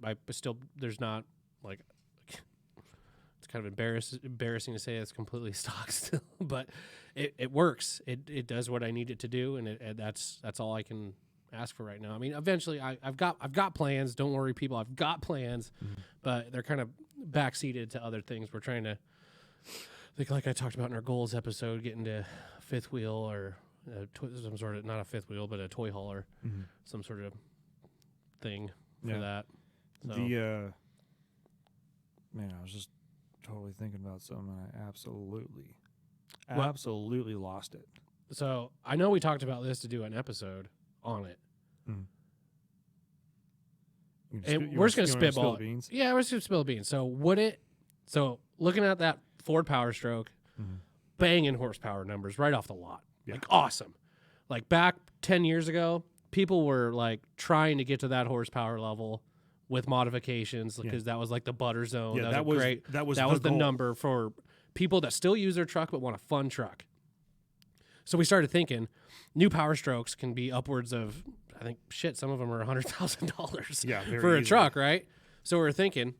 Speaker 2: There's not like, it's kind of embarrassing to say it's completely stock still, but it works. It does what I need it to do, and that's all I can ask for right now. I mean, eventually I've got plans. Don't worry, people. I've got plans, but they're kind of backseated to other things. We're trying to, like I talked about in our goals episode, get into fifth wheel or some sort of, not a fifth wheel, but a toy hauler, some sort of thing for that. So.
Speaker 1: I was just totally thinking about something, and I absolutely lost it.
Speaker 2: So I know we talked about this to do an episode on it. And we're just going to spitball. Yeah, we're just going to spill the beans. So looking at that Ford Power Stroke, banging horsepower numbers right off the lot.
Speaker 1: Yeah.
Speaker 2: Like awesome. Like back 10 years ago, people were like trying to get to that horsepower level with modifications because that was like the butter zone.
Speaker 1: Yeah,
Speaker 2: that was great.
Speaker 1: That was
Speaker 2: the number for people that still use their truck but want a fun truck. So we started thinking new Power Strokes can be upwards of, I think, some of them are $100,000 for a truck, right? So we're thinking,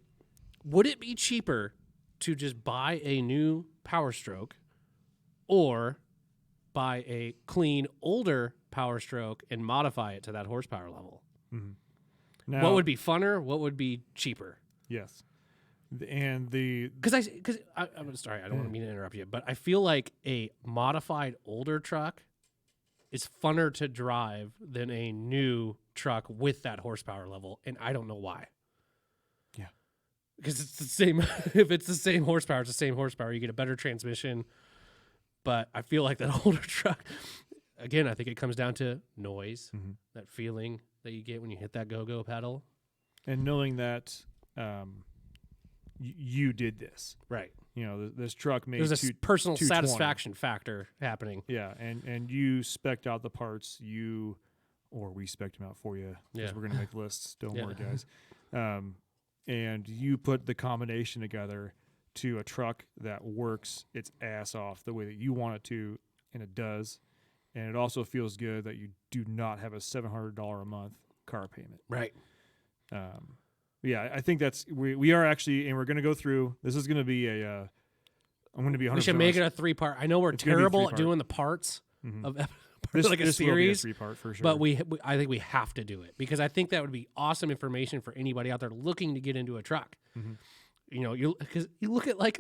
Speaker 2: would it be cheaper to just buy a new Power Stroke or buy a clean, older Power Stroke and modify it to that horsepower level? Now, what would be funner? What would be cheaper?
Speaker 1: Yes. And
Speaker 2: I'm sorry, I don't want to mean to interrupt you, but I feel like a modified older truck is funner to drive than a new truck with that horsepower level, and I don't know why.
Speaker 1: Yeah,
Speaker 2: because it's the same. If it's the same horsepower, it's the same horsepower. You get a better transmission, but I feel like that older truck. Again, I think it comes down to noise, that feeling that you get when you hit that go-go pedal,
Speaker 1: and knowing that. You did this,
Speaker 2: right?
Speaker 1: This truck made.
Speaker 2: There's a personal satisfaction factor happening.
Speaker 1: Yeah, and you spec'd out the parts. Or we spec'd them out for you because we're gonna make lists. Don't worry, guys. And you put the combination together to a truck that works its ass off the way that you want it to, and it does. And it also feels good that you do not have a $700 a month car payment.
Speaker 2: Right.
Speaker 1: Yeah, I think we are actually, and we're going to go through. This is going to be I'm going to be 100%.
Speaker 2: We should make it a 3-part. I know we're terrible at doing the parts of
Speaker 1: this,
Speaker 2: like a
Speaker 1: this
Speaker 2: series,
Speaker 1: will be a 3-part for sure.
Speaker 2: but I think we have to do it because I think that would be awesome information for anybody out there looking to get into a truck. Because you look at like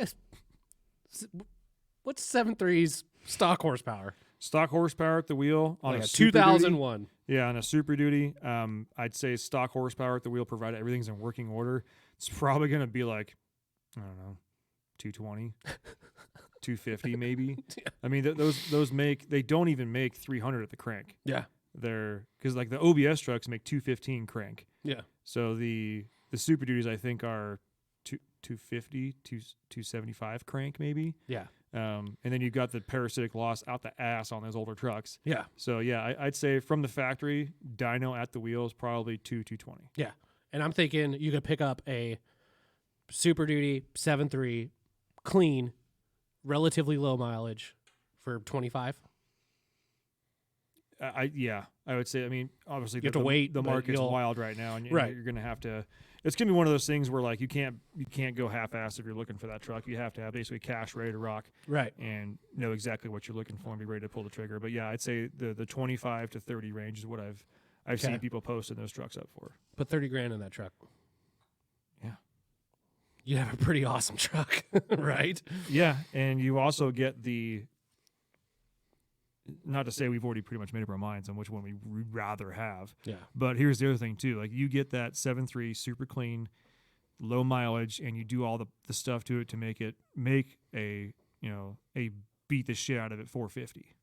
Speaker 2: what's 7.3's stock horsepower?
Speaker 1: Stock horsepower at the wheel on
Speaker 2: like
Speaker 1: a
Speaker 2: 2001.
Speaker 1: Duty. Yeah, on a Super Duty. I'd say stock horsepower at the wheel, provided everything's in working order. It's probably going to be like, I don't know, 220, 250 maybe. Yeah. I mean, they don't even make 300 at the crank.
Speaker 2: Yeah.
Speaker 1: Because like the OBS trucks make 215 crank.
Speaker 2: Yeah.
Speaker 1: So the Super Duties I think are 250, 275 crank maybe.
Speaker 2: Yeah.
Speaker 1: And then you've got the parasitic loss out the ass on those older trucks.
Speaker 2: Yeah.
Speaker 1: So, yeah, I'd say from the factory, dyno at the wheel is probably 220.
Speaker 2: Yeah. And I'm thinking you could pick up a Super Duty 7.3, clean, relatively low mileage for 25.
Speaker 1: I would say. I mean, obviously,
Speaker 2: You have to wait,
Speaker 1: The
Speaker 2: but
Speaker 1: market's
Speaker 2: you'll-
Speaker 1: wild right now, and
Speaker 2: Right.
Speaker 1: you're going to have to. It's going to be one of those things where like you can't go half-assed if you're looking for that truck. You have to have basically cash ready to rock,
Speaker 2: Right.
Speaker 1: and know exactly what you're looking for and be ready to pull the trigger. But yeah, I'd say the 25 to 30 range is what I've
Speaker 2: Okay.
Speaker 1: seen people posting those trucks up for.
Speaker 2: Put 30 grand in that truck.
Speaker 1: Yeah.
Speaker 2: You have a pretty awesome truck, right?
Speaker 1: Yeah, and you also get the. Not to say we've already pretty much made up our minds on which one we'd rather have.
Speaker 2: Yeah.
Speaker 1: But here's the other thing too. Like you get that 7.3 super clean, low mileage, and you do all the stuff to it to make a beat the shit out of it 450.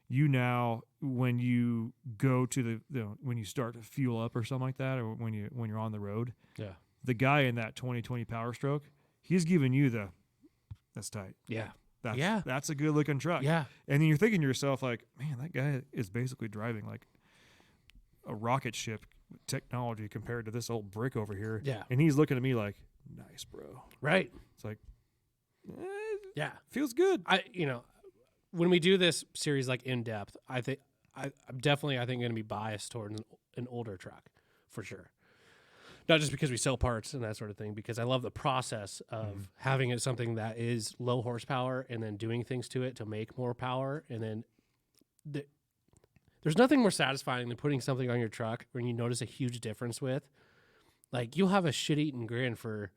Speaker 1: You now when you go to when you start to fuel up or something like that, or when you're on the road,
Speaker 2: Yeah.
Speaker 1: the guy in that 2020 Power Stroke, he's giving you that's tight.
Speaker 2: Yeah.
Speaker 1: That's a good looking truck.
Speaker 2: Yeah.
Speaker 1: And then you're thinking to yourself, like, man, that guy is basically driving like a rocket ship technology compared to this old brick over here.
Speaker 2: Yeah.
Speaker 1: And he's looking at me like, nice, bro.
Speaker 2: Right.
Speaker 1: It's like,
Speaker 2: Yeah.
Speaker 1: feels good.
Speaker 2: When we do this series like in depth, I'm definitely going to be biased towards an older truck for sure. Not just because we sell parts and that sort of thing, because I love the process of having it something that is low horsepower and then doing things to it to make more power. And then there's nothing more satisfying than putting something on your truck when you notice a huge difference with. Like, you'll have a shit-eaten grin for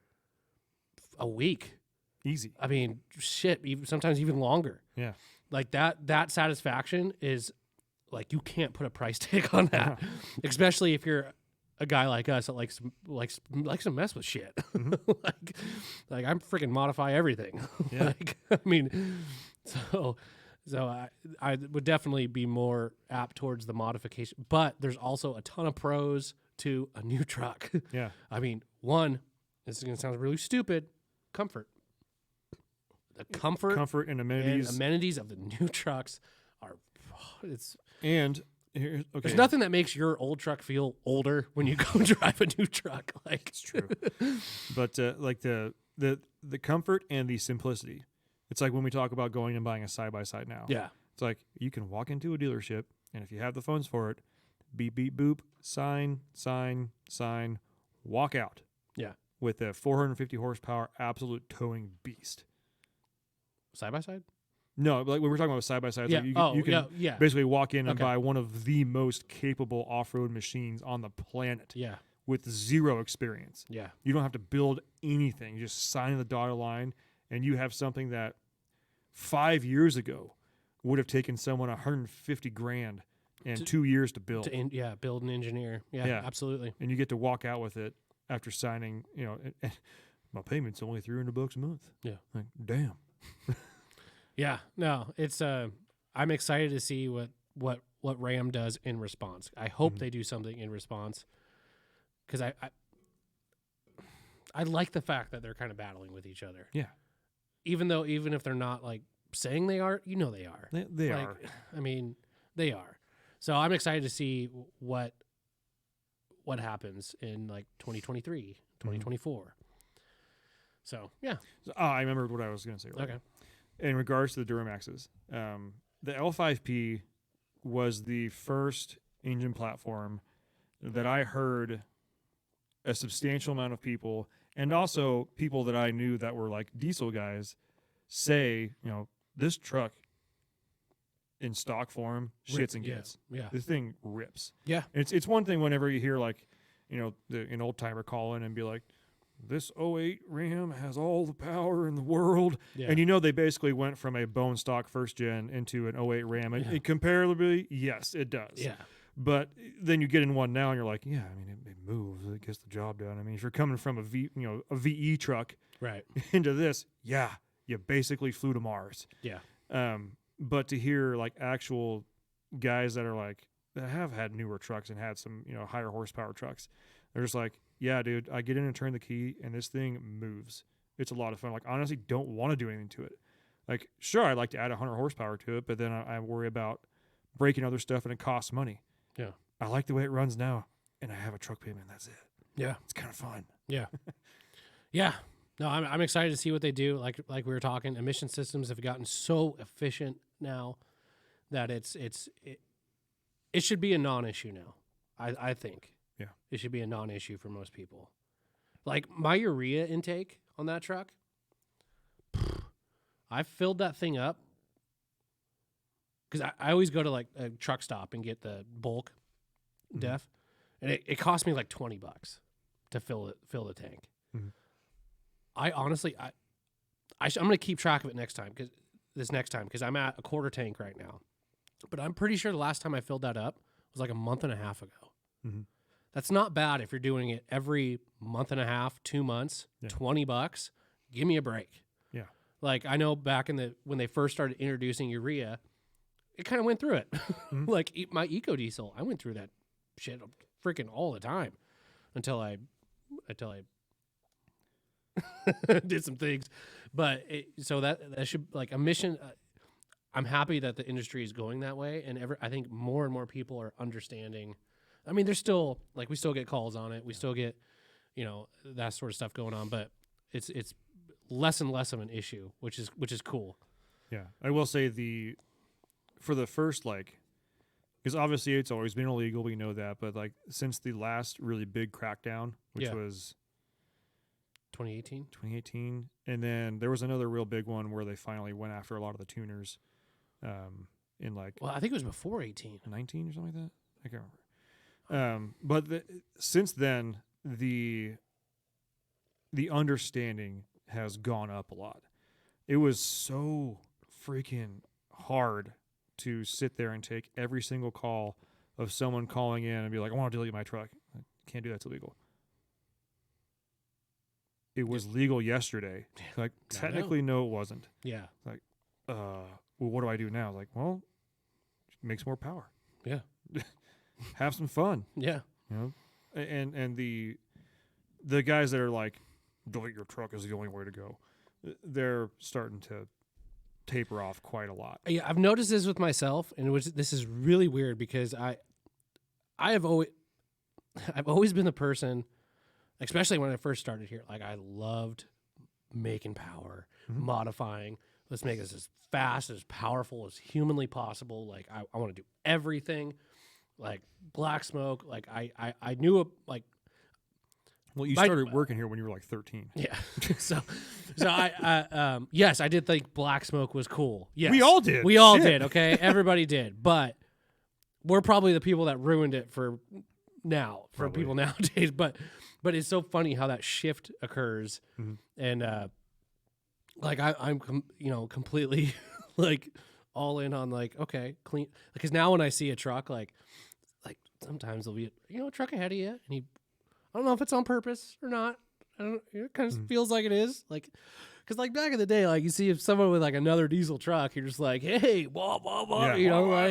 Speaker 2: a week.
Speaker 1: Easy.
Speaker 2: I mean, shit, sometimes even longer.
Speaker 1: Yeah.
Speaker 2: Like that satisfaction is like, you can't put a price tag on that, especially if you're a guy like us that likes to mess with shit. like I'm freaking modify everything.
Speaker 1: Yeah.
Speaker 2: I mean, so I would definitely be more apt towards the modification, but there's also a ton of pros to a new truck.
Speaker 1: Yeah.
Speaker 2: I mean, one, this is going to sound really stupid, comfort. The comfort
Speaker 1: and amenities.
Speaker 2: of the new trucks are,
Speaker 1: And okay.
Speaker 2: there's nothing that makes your old truck feel older when you go drive a new truck. Like,
Speaker 1: It's true. But like the comfort and the simplicity. It's like when we talk about going and buying a side-by-side now.
Speaker 2: yeah,
Speaker 1: It's like you can walk into a dealership, and if you have the phones for it, beep, beep, boop, sign, walk out.
Speaker 2: Yeah.
Speaker 1: With a 450 horsepower absolute towing beast.
Speaker 2: side by side.
Speaker 1: No, like when we're talking about side-by-sides,
Speaker 2: Yeah.
Speaker 1: like you can
Speaker 2: yeah.
Speaker 1: basically walk in and
Speaker 2: Okay.
Speaker 1: buy one of the most capable off-road machines on the planet
Speaker 2: Yeah.
Speaker 1: with zero experience.
Speaker 2: Yeah.
Speaker 1: You don't have to build anything. You just sign the dotted line, and you have something that 5 years ago would have taken someone $150,000 and 2 years to build.
Speaker 2: Build and engineer. Yeah,
Speaker 1: Yeah.
Speaker 2: absolutely.
Speaker 1: And you get to walk out with it after signing. And my payment's only $300 a month.
Speaker 2: Yeah.
Speaker 1: Like, damn.
Speaker 2: Yeah. No, it's I'm excited to see what Ram does in response. I hope they do something in response, because I like the fact that they're kind of battling with each other.
Speaker 1: Yeah.
Speaker 2: Even if they're not like saying they are, they are.
Speaker 1: They
Speaker 2: Like,
Speaker 1: are.
Speaker 2: I mean, they are. So I'm excited to see what happens in like 2023, 2024. So, yeah.
Speaker 1: I remembered what I was going to say earlier.
Speaker 2: Okay.
Speaker 1: In regards to the Duramaxes, the L5P was the first engine platform that I heard a substantial amount of people, and also people that I knew that were like diesel guys, say, this truck in stock form shits and gets.
Speaker 2: Yeah.
Speaker 1: This thing rips.
Speaker 2: Yeah.
Speaker 1: It's one thing whenever you hear like, an old timer call in and be like, this '08 Ram has all the power in the world.
Speaker 2: Yeah.
Speaker 1: And they basically went from a bone stock first gen into an '08 Ram. And comparably, yes, it does.
Speaker 2: Yeah.
Speaker 1: But then you get in one now and you're like, yeah, I mean, it moves. It gets the job done. I mean, if you're coming from a VE truck
Speaker 2: Right.
Speaker 1: into this, yeah, you basically flew to Mars.
Speaker 2: Yeah.
Speaker 1: But to hear like actual guys that are like, that have had newer trucks and had some, higher horsepower trucks, they're just like, yeah, dude, I get in and turn the key and this thing moves. It's a lot of fun. Like, honestly, don't want to do anything to it. Like, sure, I'd like to add 100 horsepower to it, but then I worry about breaking other stuff and it costs money.
Speaker 2: Yeah.
Speaker 1: I like the way it runs now, and I have a truck payment. That's it.
Speaker 2: Yeah.
Speaker 1: It's kind of fun.
Speaker 2: Yeah. Yeah. No, I'm excited to see what they do. Like we were talking, emission systems have gotten so efficient now that it should be a non-issue now. I think.
Speaker 1: Yeah.
Speaker 2: It should be a non-issue for most people. Like my urea intake on that truck, I filled that thing up because I always go to like a truck stop and get the bulk def, and it cost me like $20 to fill the tank.
Speaker 1: Mm-hmm.
Speaker 2: I honestly, I'm going to keep track of it next time because I'm at a quarter tank right now. But I'm pretty sure the last time I filled that up was like a month and a half ago.
Speaker 1: Mm-hmm.
Speaker 2: That's not bad if you're doing it every month and a half, 2 months,
Speaker 1: Yeah.
Speaker 2: $20. Give me a break.
Speaker 1: Yeah.
Speaker 2: Like I know back when they first started introducing urea, it kind of went through it.
Speaker 1: Mm-hmm.
Speaker 2: Like my eco diesel, I went through that shit freaking all the time until I did some things. But so that should like emission. I'm happy that the industry is going that way, and I think more and more people are understanding. I mean, there's still like we still get calls on it. We still get, that sort of stuff going on, but it's less and less of an issue, which is cool.
Speaker 1: Yeah, I will say for the first because obviously it's always been illegal, we know that, but like since the last really big crackdown, which was
Speaker 2: 2018,
Speaker 1: and then there was another real big one where they finally went after a lot of the tuners, in like
Speaker 2: well, I think it was before 18,
Speaker 1: 19 or something like that. I can't remember. But since then, the understanding has gone up a lot. It was so freaking hard to sit there and take every single call of someone calling in and be like, I want to delete my truck. I can't do that. It's illegal. It was legal yesterday. Like, technically, no, it wasn't.
Speaker 2: Yeah.
Speaker 1: Like, well, what do I do now? Like, well, make some more power.
Speaker 2: Yeah.
Speaker 1: Have some fun.
Speaker 2: Yeah.
Speaker 1: And the guys that are like, delete your truck is the only way to go, they're starting to taper off quite a lot.
Speaker 2: Yeah, I've noticed this with myself, and this is really weird because I've always been the person, especially when I first started here, like I loved making power, modifying. Let's make this as fast, as powerful as humanly possible. Like I want to do everything, like black smoke. Like I knew it. Like,
Speaker 1: well, you started working here when you were like 13.
Speaker 2: Yeah. so I yes, I did think black smoke was cool. Yes,
Speaker 1: we all did.
Speaker 2: We all did. Okay, everybody did, but we're probably the people that ruined it for people nowadays. But it's so funny how that shift occurs, and like I'm completely like all in on like, okay, clean, because now when I see a truck like sometimes there'll be a truck ahead of you, and I don't know if it's on purpose or not. I don't. It kind of feels like it is, like, because like back in the day, like you see if someone with like another diesel truck, you're just like, hey, blah blah blah, like,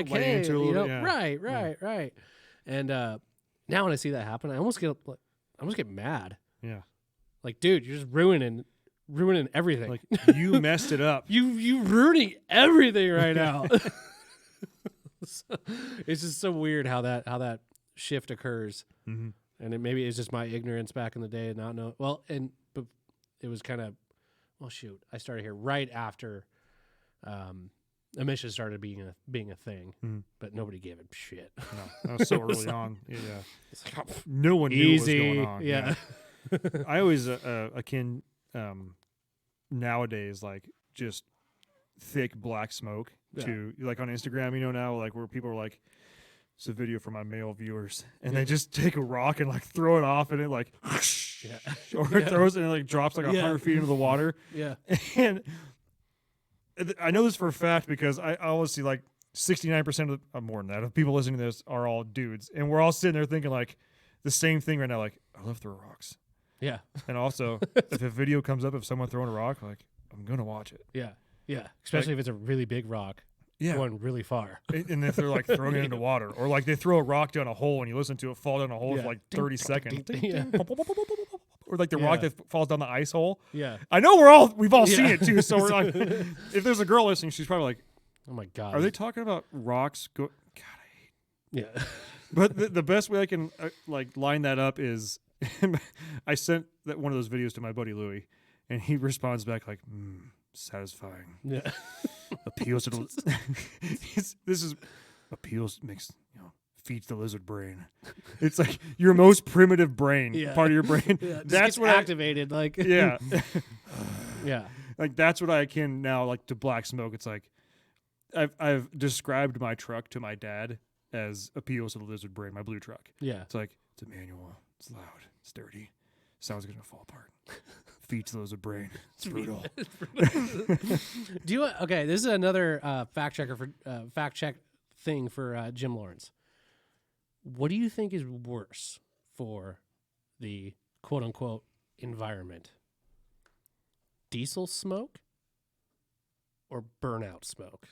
Speaker 2: hey, right. And now when I see that happen, I almost get mad.
Speaker 1: Yeah.
Speaker 2: Like, dude, you're just ruining everything.
Speaker 1: Like, you messed it up.
Speaker 2: You ruining everything right now. So, it's just so weird how that shift occurs.
Speaker 1: Mm-hmm.
Speaker 2: And maybe it's just my ignorance back in the day and not know. Well, but it was kind of, well, shoot, I started here right after emissions started being a thing, but nobody gave it shit.
Speaker 1: No, that was so early on. Yeah,
Speaker 2: it's like,
Speaker 1: no one knew what was going on.
Speaker 2: Yeah.
Speaker 1: I always akin nowadays like just thick black smoke to like on Instagram, now like where people are like, it's a video for my male viewers, and they just take a rock and like throw it off, and it like or it throws it and it like drops like 100 feet into the water.
Speaker 2: Yeah.
Speaker 1: And I know this for a fact because I always see like 69% of more than that of people listening to this are all dudes, and we're all sitting there thinking like the same thing right now, like, I love throwing rocks.
Speaker 2: Yeah.
Speaker 1: And also, if a video comes up of someone throwing a rock, like, I'm gonna watch it.
Speaker 2: Yeah. Especially if it's a really big rock.
Speaker 1: Yeah.
Speaker 2: Going really far.
Speaker 1: And if they're like throwing it into water, or like they throw a rock down a hole and you listen to it fall down a hole for like 30 seconds. Or like the rock that falls down the ice hole.
Speaker 2: Yeah.
Speaker 1: I know we've all seen it too. So we're like, if there's a girl listening, she's probably like,
Speaker 2: oh my God.
Speaker 1: are they talking about rocks? God, I hate.
Speaker 2: Yeah.
Speaker 1: But the best way I can like line that up is I sent one of those videos to my buddy Louie, And he responds back like, satisfying.
Speaker 2: Yeah.
Speaker 1: Appeals to the this is appeals makes feeds the lizard brain. It's like your most primitive brain, part of your brain.
Speaker 2: Yeah,
Speaker 1: that's what
Speaker 2: activated. Like
Speaker 1: yeah.
Speaker 2: yeah.
Speaker 1: Like that's what I akin now like to black smoke. It's like I've described my truck to my dad as appeals to the lizard brain, my blue truck.
Speaker 2: Yeah.
Speaker 1: It's like it's a manual, it's loud, it's dirty, sounds gonna fall apart. Feeds the lizard brain. It's brutal.
Speaker 2: Okay, this is another fact check thing for Jim Lawrence. What do you think is worse for the quote unquote environment? Diesel smoke or burnout smoke?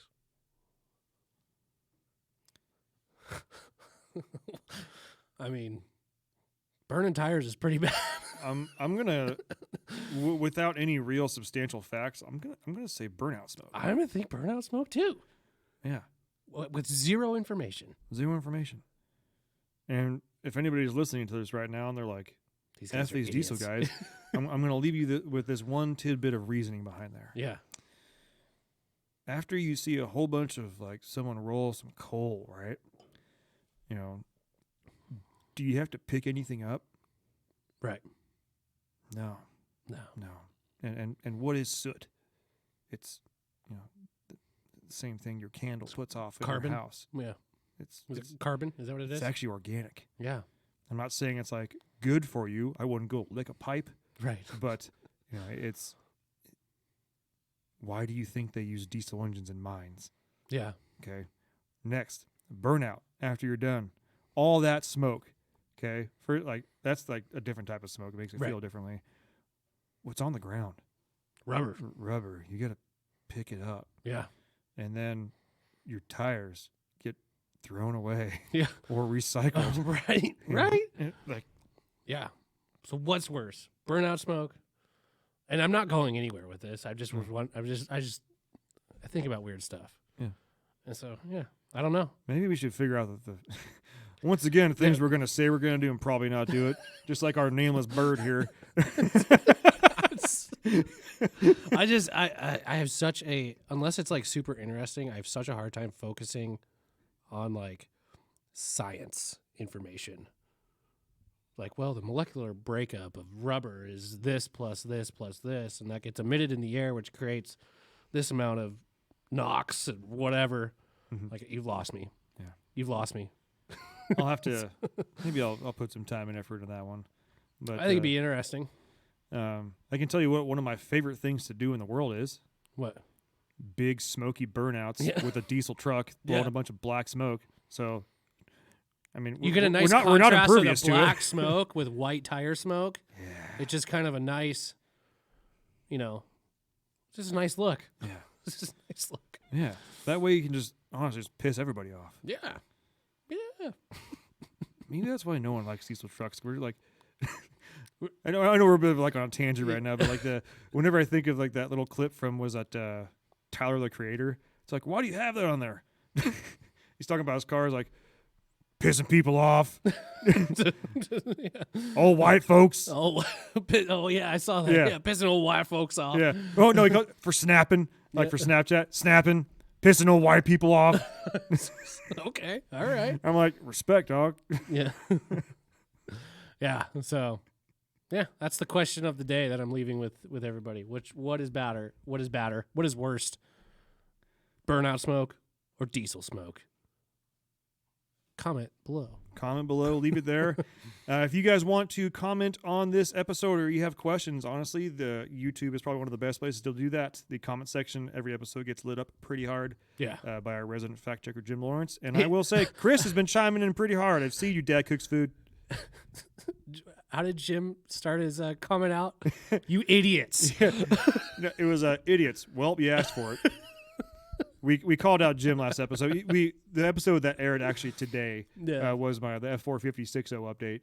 Speaker 2: I mean, burning tires is pretty bad.
Speaker 1: I'm gonna without any real substantial facts, I'm gonna say burnout smoke.
Speaker 2: I'm gonna think burnout smoke too.
Speaker 1: Yeah.
Speaker 2: With zero information.
Speaker 1: Zero information. And if anybody's listening to this right now and they're like, F these diesel guys, I'm going to leave you with this one tidbit of reasoning behind there.
Speaker 2: Yeah.
Speaker 1: After you see a whole bunch of like someone roll some coal, right? Do you have to pick anything up?
Speaker 2: Right.
Speaker 1: No. And what is soot? It's, the same thing your candle puts off in your house.
Speaker 2: Yeah.
Speaker 1: It's
Speaker 2: carbon? Is that what it is?
Speaker 1: It's actually organic.
Speaker 2: Yeah.
Speaker 1: I'm not saying it's like good for you. I wouldn't go lick a pipe.
Speaker 2: Right.
Speaker 1: But it's why do you think they use diesel engines in mines?
Speaker 2: Yeah.
Speaker 1: Okay. Next, burnout after you're done. All that smoke. Okay. For like that's like a different type of smoke. It makes it feel differently. What's on the ground? Rubber. You gotta pick it up.
Speaker 2: Yeah.
Speaker 1: And then your tires get thrown away.
Speaker 2: Yeah.
Speaker 1: Or recycled.
Speaker 2: Right. Right.
Speaker 1: Like
Speaker 2: yeah. So what's worse? Burnout smoke? And I'm not going anywhere with this. I just I think about weird stuff.
Speaker 1: Yeah.
Speaker 2: And so, yeah, I don't know.
Speaker 1: Maybe we should figure out that once again, things we're going to say we're going to do and probably not do it. Just like our nameless bird here.
Speaker 2: I have such a, unless it's like super interesting, I have such a hard time focusing on like science information. Like, well, the molecular breakup of rubber is this plus this plus this, and that gets emitted in the air, which creates this amount of NOx and whatever. Mm-hmm. Like, you've lost me.
Speaker 1: Yeah.
Speaker 2: You've lost me.
Speaker 1: I'll have to, maybe I'll put some time and effort into that one. But
Speaker 2: I think it'd be interesting.
Speaker 1: I can tell you what one of my favorite things to do in the world is.
Speaker 2: What?
Speaker 1: Big smoky burnouts with a diesel truck blowing a bunch of black smoke. So, I mean,
Speaker 2: you get a nice
Speaker 1: we're not
Speaker 2: contrast
Speaker 1: impervious
Speaker 2: of the black
Speaker 1: to it.
Speaker 2: smoke with white tire smoke.
Speaker 1: Yeah.
Speaker 2: It's just kind of a nice, just a nice look.
Speaker 1: Yeah.
Speaker 2: It's just a nice look.
Speaker 1: Yeah. That way you can just honestly just piss everybody off.
Speaker 2: Yeah. Yeah.
Speaker 1: Maybe that's why no one likes diesel trucks. We're like, I know we're a bit of like on a tangent right now, but like whenever I think of like that little clip from Tyler the Creator, it's like, why do you have that on there? He's talking about his cars like pissing people off. Old white folks.
Speaker 2: Oh yeah, I saw that. Yeah, pissing old white folks off.
Speaker 1: Yeah. Oh no, he goes for snapping, like for Snapchat, snapping, pissing old white people off.
Speaker 2: Okay, all right.
Speaker 1: I'm like, respect, dog.
Speaker 2: Yeah. Yeah. So, yeah, that's the question of the day that I'm leaving with everybody. What is badder? What is badder? What is worst? Burnout smoke or diesel smoke? Comment below.
Speaker 1: Leave it there. If you guys want to comment on this episode or you have questions, honestly, the YouTube is probably one of the best places to do that. The comment section, every episode gets lit up pretty hard.
Speaker 2: Yeah.
Speaker 1: By our resident fact checker, Jim Lawrence. And I will say, Chris has been chiming in pretty hard. I've seen you, Dad Cooks Food.
Speaker 2: How did Jim start his comment out? You idiots.
Speaker 1: No, it was idiots. Well, you asked for it. We called out Jim last episode. The episode that aired actually today was the F45060 update,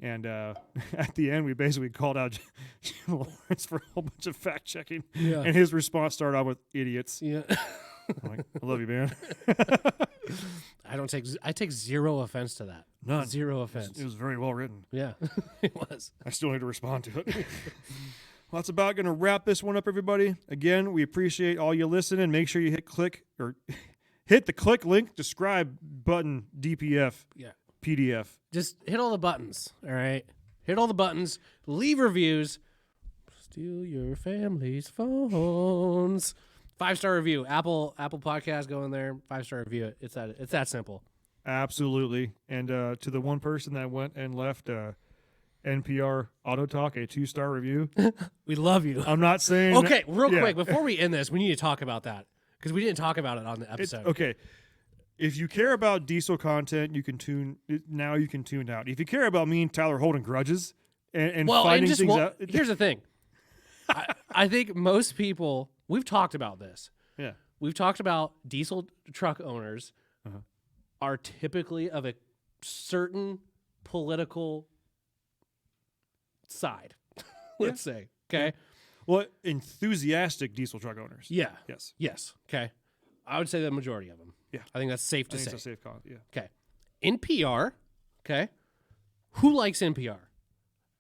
Speaker 1: and at the end we basically called out Jim Lawrence for a whole bunch of fact checking, and his response started off with idiots.
Speaker 2: Yeah,
Speaker 1: I'm like, I love you, man.
Speaker 2: I take zero offense to that.
Speaker 1: None.
Speaker 2: Zero offense.
Speaker 1: It was very well written.
Speaker 2: Yeah, it was.
Speaker 1: I still need to respond to it. Well, that's about going to wrap this one up, everybody. Again, we appreciate all you listening. Make sure you hit the click link, describe button, DPF, PDF.
Speaker 2: Just hit all the buttons, all right? Hit all the buttons. Leave reviews. Steal your family's phones. 5-star review. Apple Podcast, go in there. 5-star review. It's that simple.
Speaker 1: Absolutely. And to the one person that went and left NPR Auto Talk a 2-star review.
Speaker 2: We love you.
Speaker 1: I'm not saying...
Speaker 2: Okay, real quick, before we end this, we need to talk about that because we didn't talk about it on the episode.
Speaker 1: Okay. If you care about diesel content, you can tune out. If you care about me and Tyler holding grudges and finding things out...
Speaker 2: Here's the thing. I think most people... We've talked about this.
Speaker 1: Yeah.
Speaker 2: We've talked about diesel truck owners are typically of a certain political side, let's say. Okay.
Speaker 1: Well, enthusiastic diesel truck owners.
Speaker 2: Yeah.
Speaker 1: Yes.
Speaker 2: Okay. I would say the majority of them.
Speaker 1: Yeah.
Speaker 2: I think that's safe to say.
Speaker 1: It's a safe comment. Yeah.
Speaker 2: Okay. NPR. Okay. Who likes NPR?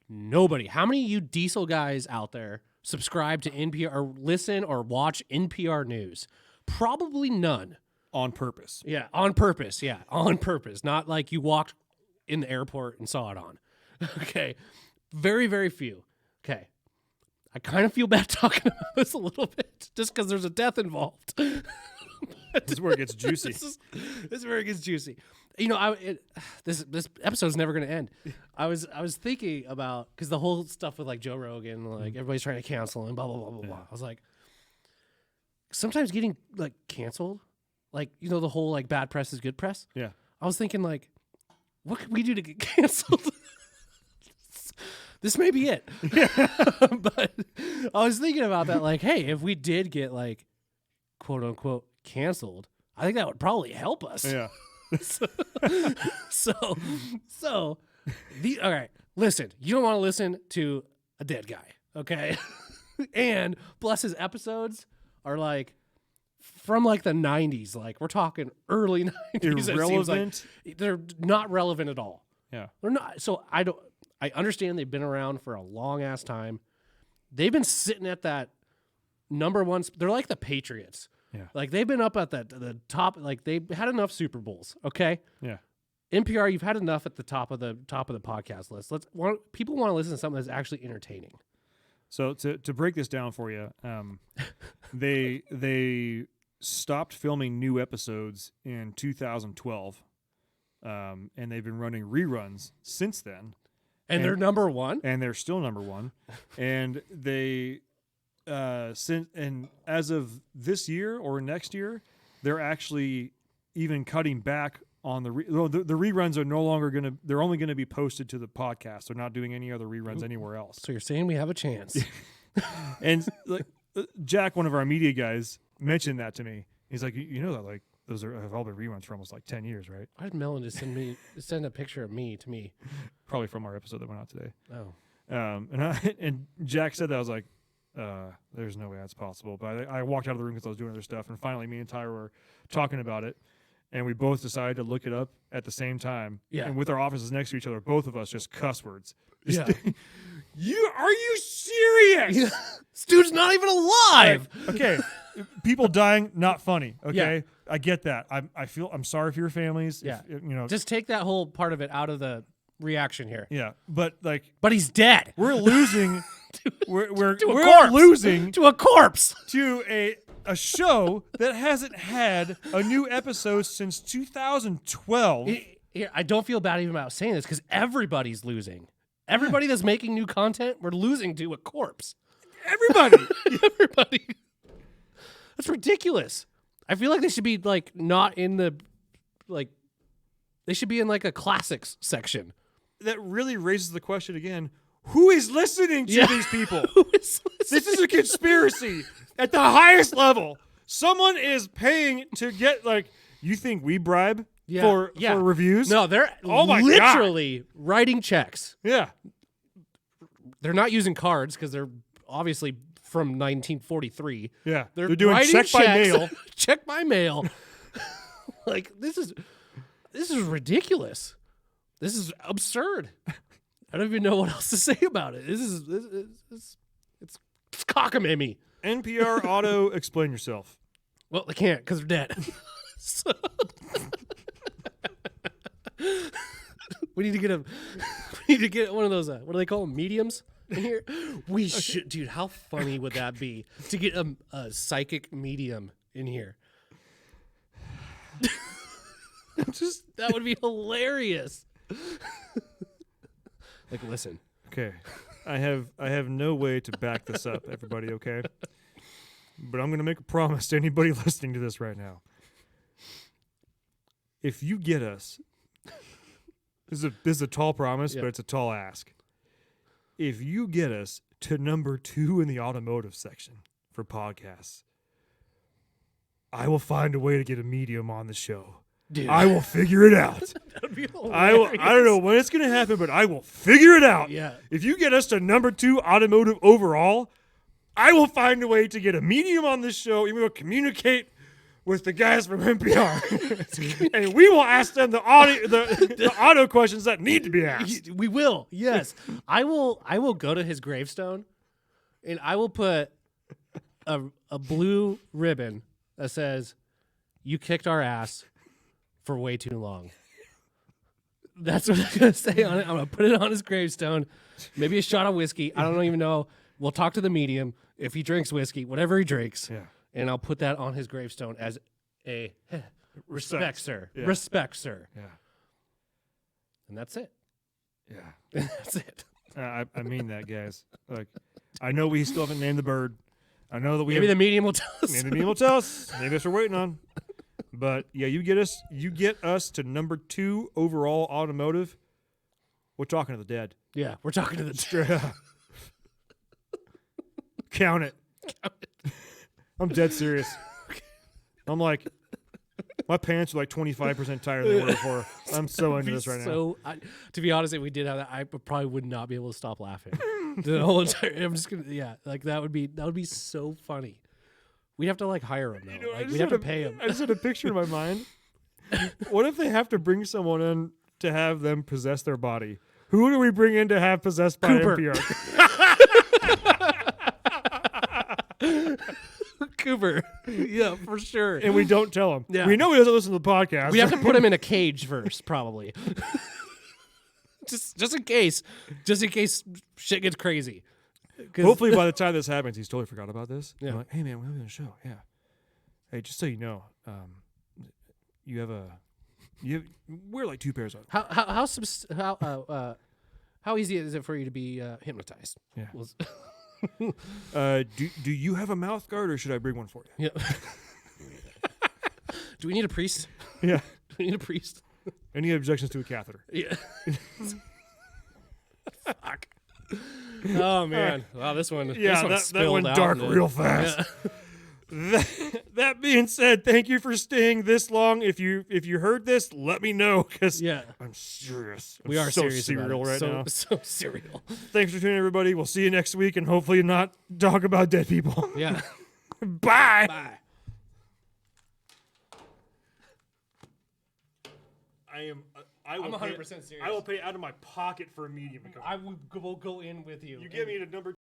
Speaker 2: Nobody. How many of you diesel guys out there subscribe to NPR or listen or watch NPR news? Probably none.
Speaker 1: On purpose.
Speaker 2: Yeah. On purpose. Yeah. On purpose. Not like you walked in the airport and saw it on. Okay. Very, very few. Okay. I kind of feel bad talking about this a little bit just because there's a death involved.
Speaker 1: This is where it gets juicy.
Speaker 2: This is where it gets juicy. You know, this episode's never going to end. I was thinking about, because the whole stuff with like Joe Rogan, like everybody's trying to cancel him, blah, blah, blah, blah, blah. I was like, sometimes getting like canceled, like, you know, the whole like bad press is good press.
Speaker 1: Yeah.
Speaker 2: I was thinking like, what could we do to get canceled? This may be it. But I was thinking about that, like, hey, if we did get like quote unquote canceled, I think that would probably help us.
Speaker 1: Yeah.
Speaker 2: So all right, listen, you don't want to listen to a dead guy, okay? And plus his episodes are like from like the 90s, like we're talking early 90s.
Speaker 1: Irrelevant.
Speaker 2: Like they're not relevant at all.
Speaker 1: Yeah.
Speaker 2: They're not. So I understand they've been around for a long ass time. They've been sitting at that number one. They're like the Patriots.
Speaker 1: Yeah.
Speaker 2: Like they've been up at the top. Like they had enough Super Bowls. Okay.
Speaker 1: Yeah.
Speaker 2: NPR, you've had enough at the top of the podcast list. People want to listen to something that's actually entertaining.
Speaker 1: So to break this down for you, they stopped filming new episodes in 2012, and they've been running reruns since then.
Speaker 2: And they're number one.
Speaker 1: And they're still number one. And they and as of this year or next year, they're actually even cutting back on the reruns are no longer going to. They're only going to be posted to the podcast. They're not doing any other reruns anywhere else.
Speaker 2: So you're saying we have a chance?
Speaker 1: And like Jack, one of our media guys, mentioned that to me. He's like, you know that like those have all been reruns for almost like 10 years, right?
Speaker 2: Why did Melon just send a picture of me to me?
Speaker 1: Probably from our episode that went out today.
Speaker 2: Oh.
Speaker 1: And Jack said that. I was like, there's no way that's possible. But I walked out of the room because I was doing other stuff. And finally, me and Tyler were talking about it. And we both decided to look it up at the same time.
Speaker 2: Yeah.
Speaker 1: And with our offices next to each other, both of us just cuss words.
Speaker 2: Yeah.
Speaker 1: Are you serious?
Speaker 2: This dude's not even alive.
Speaker 1: Okay. People dying, not funny. Okay.
Speaker 2: Yeah.
Speaker 1: I get that. I'm sorry for your families.
Speaker 2: Yeah.
Speaker 1: If, you know,
Speaker 2: just take that whole part of it out of the reaction here.
Speaker 1: Yeah. But
Speaker 2: he's dead.
Speaker 1: We're losing. we're
Speaker 2: corpse.
Speaker 1: losing
Speaker 2: to a corpse
Speaker 1: to a show that hasn't had a new episode since 2012.
Speaker 2: I don't feel bad even about saying this because everybody's losing. Everybody that's making new content, we're losing to a corpse.
Speaker 1: Everybody.
Speaker 2: Everybody. That's ridiculous. I feel like they should be like not in the they should be in like a classics section.
Speaker 1: That really raises the question again. Who is listening to these people? This is a conspiracy at the highest level. Someone is paying to get you think we bribe for reviews?
Speaker 2: No, they're literally writing checks.
Speaker 1: Yeah.
Speaker 2: They're not using cards because they're obviously from 1943.
Speaker 1: Yeah.
Speaker 2: They're
Speaker 1: doing check by mail.
Speaker 2: Check by mail. This is ridiculous. This is absurd. I don't even know what else to say about it. This is It's cockamamie.
Speaker 1: NPR Auto, explain yourself.
Speaker 2: Well, they can't because they're dead. So- we need to get We need to get one of those. What do they call them? Mediums in here. We should, dude. How funny would that be to get a psychic medium in here? That would be hilarious. Like, listen.
Speaker 1: Okay. I have no way to back this up, everybody, okay? But I'm going to make a promise to anybody listening to this right now. If you get us, this is a tall promise, but it's a tall ask. If you get us to number 2 in the automotive section for podcasts, I will find a way to get a medium on the show.
Speaker 2: Dude.
Speaker 1: I will figure it out.
Speaker 2: That would be hilarious.
Speaker 1: I don't know when it's going to happen, but I will figure it out.
Speaker 2: Yeah.
Speaker 1: If you get us to number 2 automotive overall, I will find a way to get a medium on this show. We will communicate with the guys from NPR, and we will ask them the auto questions that need to be asked.
Speaker 2: We will. Yes. I will go to his gravestone, and I will put a blue ribbon that says, "You kicked our ass for way too long." That's what I'm going to say on it. I'm going to put it on his gravestone. Maybe a shot of whiskey. I don't even know. We'll talk to the medium. If he drinks whiskey, whatever he drinks, and I'll put that on his gravestone as a respect, sir.
Speaker 1: Yeah.
Speaker 2: Respect, sir.
Speaker 1: Yeah.
Speaker 2: And that's it.
Speaker 1: Yeah.
Speaker 2: That's it.
Speaker 1: I mean that, guys. Like, I know we still haven't named the bird. I know that
Speaker 2: Maybe the medium will tell us.
Speaker 1: Maybe the medium will tell us. Maybe that's what we're waiting on. But yeah, you get us to number 2 overall automotive. We're talking to the dead.
Speaker 2: Yeah, we're talking to the
Speaker 1: Straight up. Count it. I'm dead serious. I'm like, my pants are like 25% tighter than they were before. I'm so into this right now.
Speaker 2: To be honest, if we did have that, I probably would not be able to stop laughing. The whole entire. I'm just gonna, like that would be so funny. We'd have to like hire him though.
Speaker 1: You know,
Speaker 2: like, we'd have to pay him.
Speaker 1: I just had a picture in my mind. What if they have to bring someone in to have them possess their body? Who do we bring in to have possessed by
Speaker 2: Cooper.
Speaker 1: NPR?
Speaker 2: Cooper. Yeah, for sure.
Speaker 1: And we don't tell him.
Speaker 2: Yeah.
Speaker 1: We know he doesn't listen to the podcast.
Speaker 2: We have to put him in a cage first, probably. just in case. Just in case shit gets crazy.
Speaker 1: Hopefully by the time this happens, he's totally forgot about this.
Speaker 2: Yeah.
Speaker 1: I'm like, hey, man, we're having a show. Yeah. Hey, just so you know, wear like 2 pairs of.
Speaker 2: How easy is it for you to be hypnotized?
Speaker 1: Yeah.
Speaker 2: Well,
Speaker 1: Do you have a mouth guard, or should I bring one for you?
Speaker 2: yeah. Do we need a priest?
Speaker 1: Yeah.
Speaker 2: Do we need a priest?
Speaker 1: Any objections to a catheter?
Speaker 2: Yeah. Fuck. Oh man! Wow, this one.
Speaker 1: Yeah,
Speaker 2: this
Speaker 1: that went
Speaker 2: out
Speaker 1: dark
Speaker 2: and
Speaker 1: real fast.
Speaker 2: Yeah.
Speaker 1: That being said, thank you for staying this long. If you heard this, let me know, because
Speaker 2: Yeah.
Speaker 1: I'm serious.
Speaker 2: We are
Speaker 1: so
Speaker 2: serious
Speaker 1: serial
Speaker 2: about it.
Speaker 1: right now.
Speaker 2: So serial.
Speaker 1: Thanks for tuning in, everybody. We'll see you next week, and hopefully not talk about dead people.
Speaker 2: Yeah.
Speaker 1: Bye.
Speaker 2: Bye. I'm 100% serious.
Speaker 1: I will pay out of my pocket for a medium.
Speaker 2: I will go in with you.
Speaker 1: You give me the number